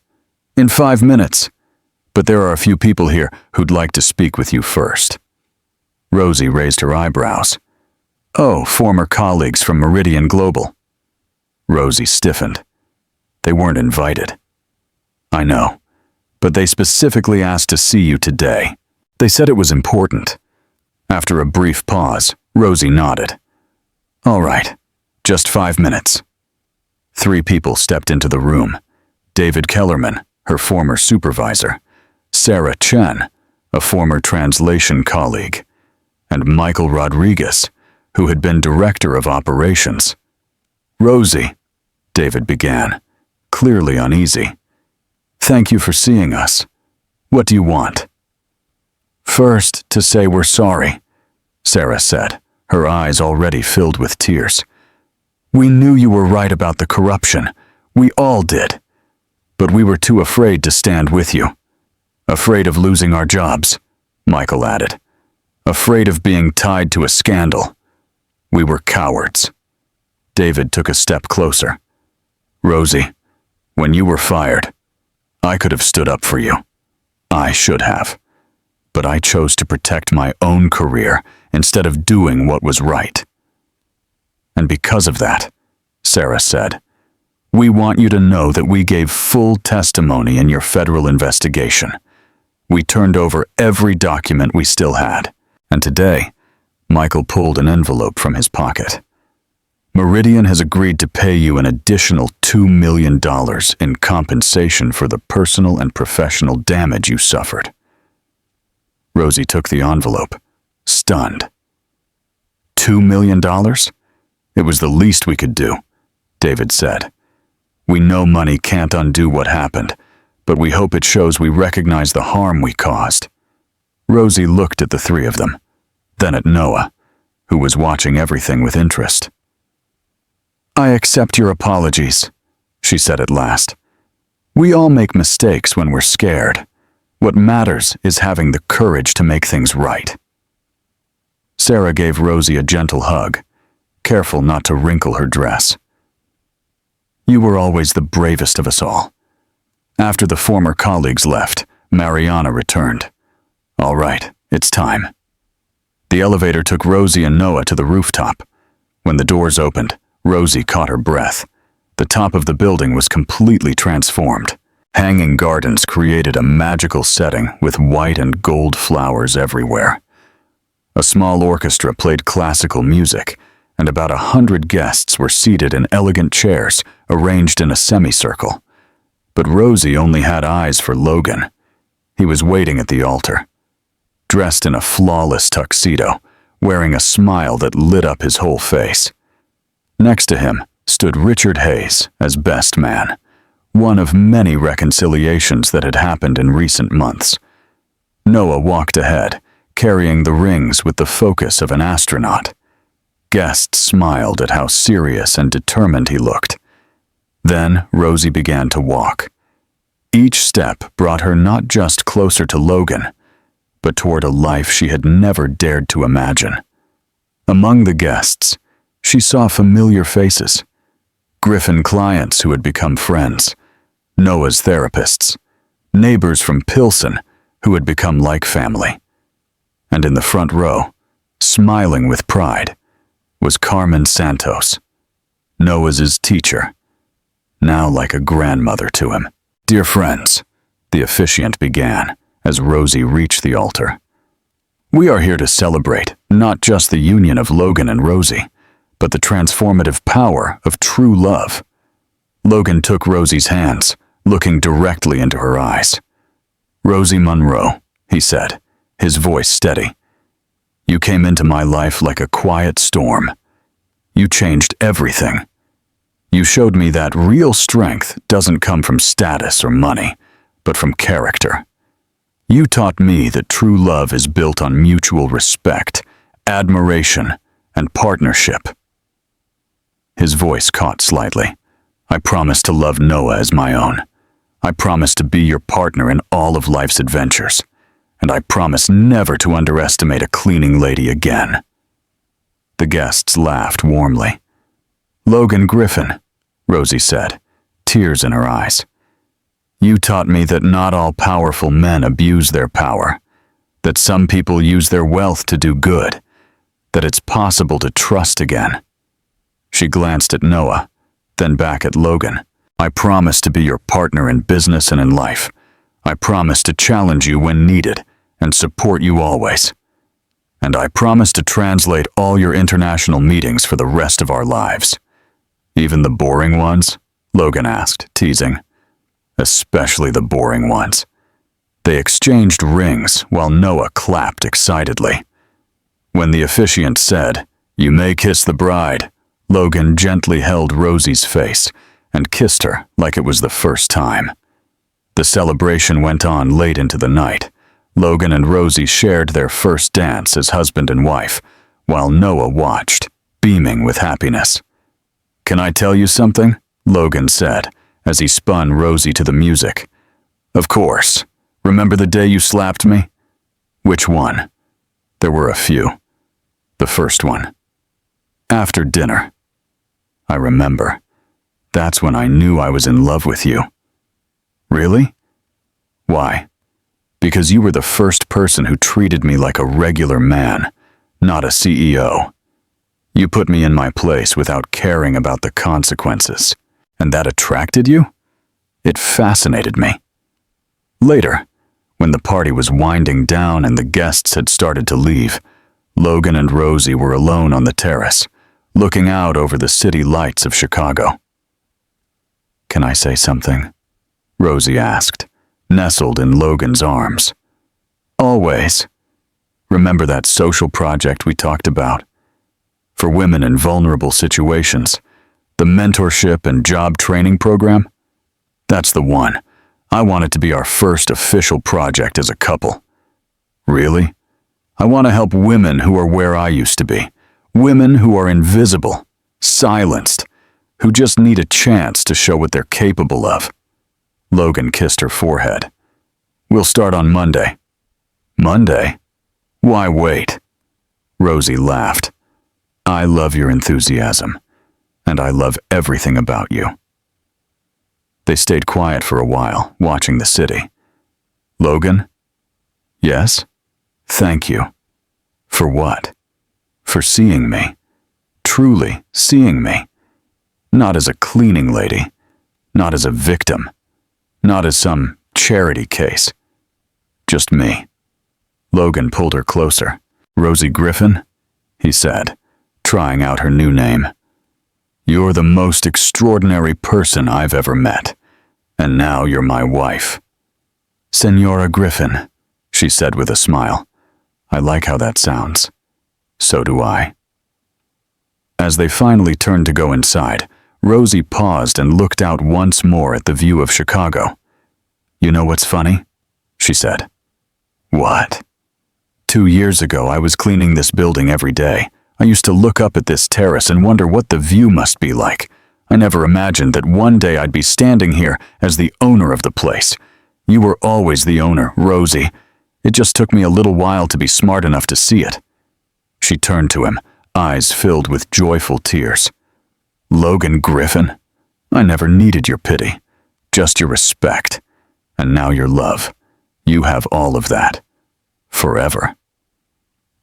"In 5 minutes. But there are a few people here who'd like to speak with you first." Rosie raised her eyebrows. "Oh, former colleagues from Meridian Global." Rosie stiffened. "They weren't invited." "I know, but they specifically asked to see you today. They said it was important." After a brief pause, Rosie nodded. "All right, just 5 minutes." 3 people stepped into the room. David Kellerman, her former supervisor, Sarah Chen, a former translation colleague, and Michael Rodriguez, who had been director of operations. "Rosie," David began, clearly uneasy. "Thank you for seeing us. What do you want?" "First, to say we're sorry," Sarah said, her eyes already filled with tears. "We knew you were right about the corruption. We all did. But we were too afraid to stand with you. Afraid of losing our jobs," Michael added. "Afraid of being tied to a scandal. We were cowards." David took a step closer. "Rosie, when you were fired, I could have stood up for you. I should have. But I chose to protect my own career instead of doing what was right. And because of that," Sarah said, "we want you to know that we gave full testimony in your federal investigation. We turned over every document we still had. And today," Michael pulled an envelope from his pocket. "Meridian has agreed to pay you an additional $2 million in compensation for the personal and professional damage you suffered." Rosie took the envelope, stunned. $2 million? It was the least we could do, David said. "We know money can't undo what happened, but we hope it shows we recognize the harm we caused." Rosie looked at the 3 of them, then at Noah, who was watching everything with interest. "I accept your apologies," she said at last. "We all make mistakes when we're scared. What matters is having the courage to make things right." Sarah gave Rosie a gentle hug, careful not to wrinkle her dress. "You were always the bravest of us all." After the former colleagues left, Mariana returned. "All right, it's time." The elevator took Rosie and Noah to the rooftop. When the doors opened, Rosie caught her breath. The top of the building was completely transformed. Hanging gardens created a magical setting with white and gold flowers everywhere. A small orchestra played classical music, and about 100 guests were seated in elegant chairs arranged in a semicircle. But Rosie only had eyes for Logan. He was waiting at the altar, dressed in a flawless tuxedo, wearing a smile that lit up his whole face. Next to him stood Richard Hayes as best man, one of many reconciliations that had happened in recent months. Noah walked ahead, carrying the rings with the focus of an astronaut. Guests smiled at how serious and determined he looked. Then Rosie began to walk. Each step brought her not just closer to Logan, but toward a life she had never dared to imagine. Among the guests, she saw familiar faces. Griffin clients who had become friends, Noah's therapists, neighbors from Pilsen who had become like family. And in the front row, smiling with pride, was Carmen Santos, Noah's teacher, now like a grandmother to him. "Dear friends," the officiant began as Rosie reached the altar. "We are here to celebrate not just the union of Logan and Rosie, but the transformative power of true love." Logan took Rosie's hands, looking directly into her eyes. "Rosie Monroe," he said, his voice steady. "You came into my life like a quiet storm. You changed everything. You showed me that real strength doesn't come from status or money, but from character. You taught me that true love is built on mutual respect, admiration, and partnership." His voice caught slightly. "I promise to love Noah as my own. I promise to be your partner in all of life's adventures. And I promise never to underestimate a cleaning lady again." The guests laughed warmly. "Logan Griffin," Rosie said, tears in her eyes. "You taught me that not all powerful men abuse their power, that some people use their wealth to do good, that it's possible to trust again." She glanced at Noah, then back at Logan. "I promise to be your partner in business and in life. I promise to challenge you when needed and support you always. And I promise to translate all your international meetings for the rest of our lives." "Even the boring ones?" Logan asked, teasing. "Especially the boring ones." They exchanged rings while Noah clapped excitedly. When the officiant said, "You may kiss the bride," Logan gently held Rosie's face and kissed her like it was the first time. The celebration went on late into the night. Logan and Rosie shared their first dance as husband and wife, while Noah watched, beaming with happiness. "Can I tell you something?" Logan said, as he spun Rosie to the music. "Of course. Remember the day you slapped me?" "Which one?" "There were a few." "The first one." "After dinner." "I remember. That's when I knew I was in love with you." "Really?" "Why? Because you were the first person who treated me like a regular man, not a CEO. You put me in my place without caring about the consequences. And that attracted you? It fascinated me." Later, when the party was winding down and the guests had started to leave, Logan and Rosie were alone on the terrace, looking out over the city lights of Chicago. "Can I say something?" Rosie asked, nestled in Logan's arms. "Always. Remember that social project we talked about? For women in vulnerable situations, the mentorship and job training program? That's the one. I want it to be our first official project as a couple." "Really?" "I want to help women who are where I used to be. Women who are invisible, silenced, who just need a chance to show what they're capable of." Logan kissed her forehead. "We'll start on Monday." "Monday? Why wait?" Rosie laughed. "I love your enthusiasm, and I love everything about you." They stayed quiet for a while, watching the city. "Logan?" "Yes?" "Thank you." "For what?" "For seeing me. Truly seeing me. Not as a cleaning lady, not as a victim, not as some charity case. Just me." Logan pulled her closer. "Rosie Griffin," he said, trying out her new name. "You're the most extraordinary person I've ever met, and now you're my wife." "Senora Griffin," she said with a smile. "I like how that sounds." "So do I." As they finally turned to go inside, Rosie paused and looked out once more at the view of Chicago. "You know what's funny?" she said. "What?" 2 years ago, I was cleaning this building every day. I used to look up at this terrace and wonder what the view must be like. I never imagined that one day I'd be standing here as the owner of the place. You were always the owner, Rosie. It just took me a little while to be smart enough to see it." She turned to him, eyes filled with joyful tears. "Logan Griffin, I never needed your pity, just your respect, and now your love. You have all of that. Forever."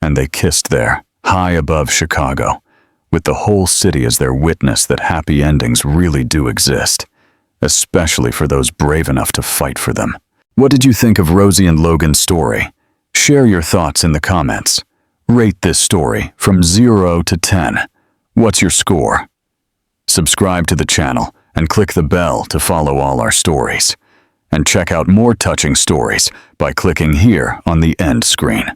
And they kissed there, high above Chicago, with the whole city as their witness that happy endings really do exist, especially for those brave enough to fight for them. What did you think of Rosie and Logan's story? Share your thoughts in the comments. Rate this story from 0 to 10. What's your score? Subscribe to the channel and click the bell to follow all our stories. And check out more touching stories by clicking here on the end screen.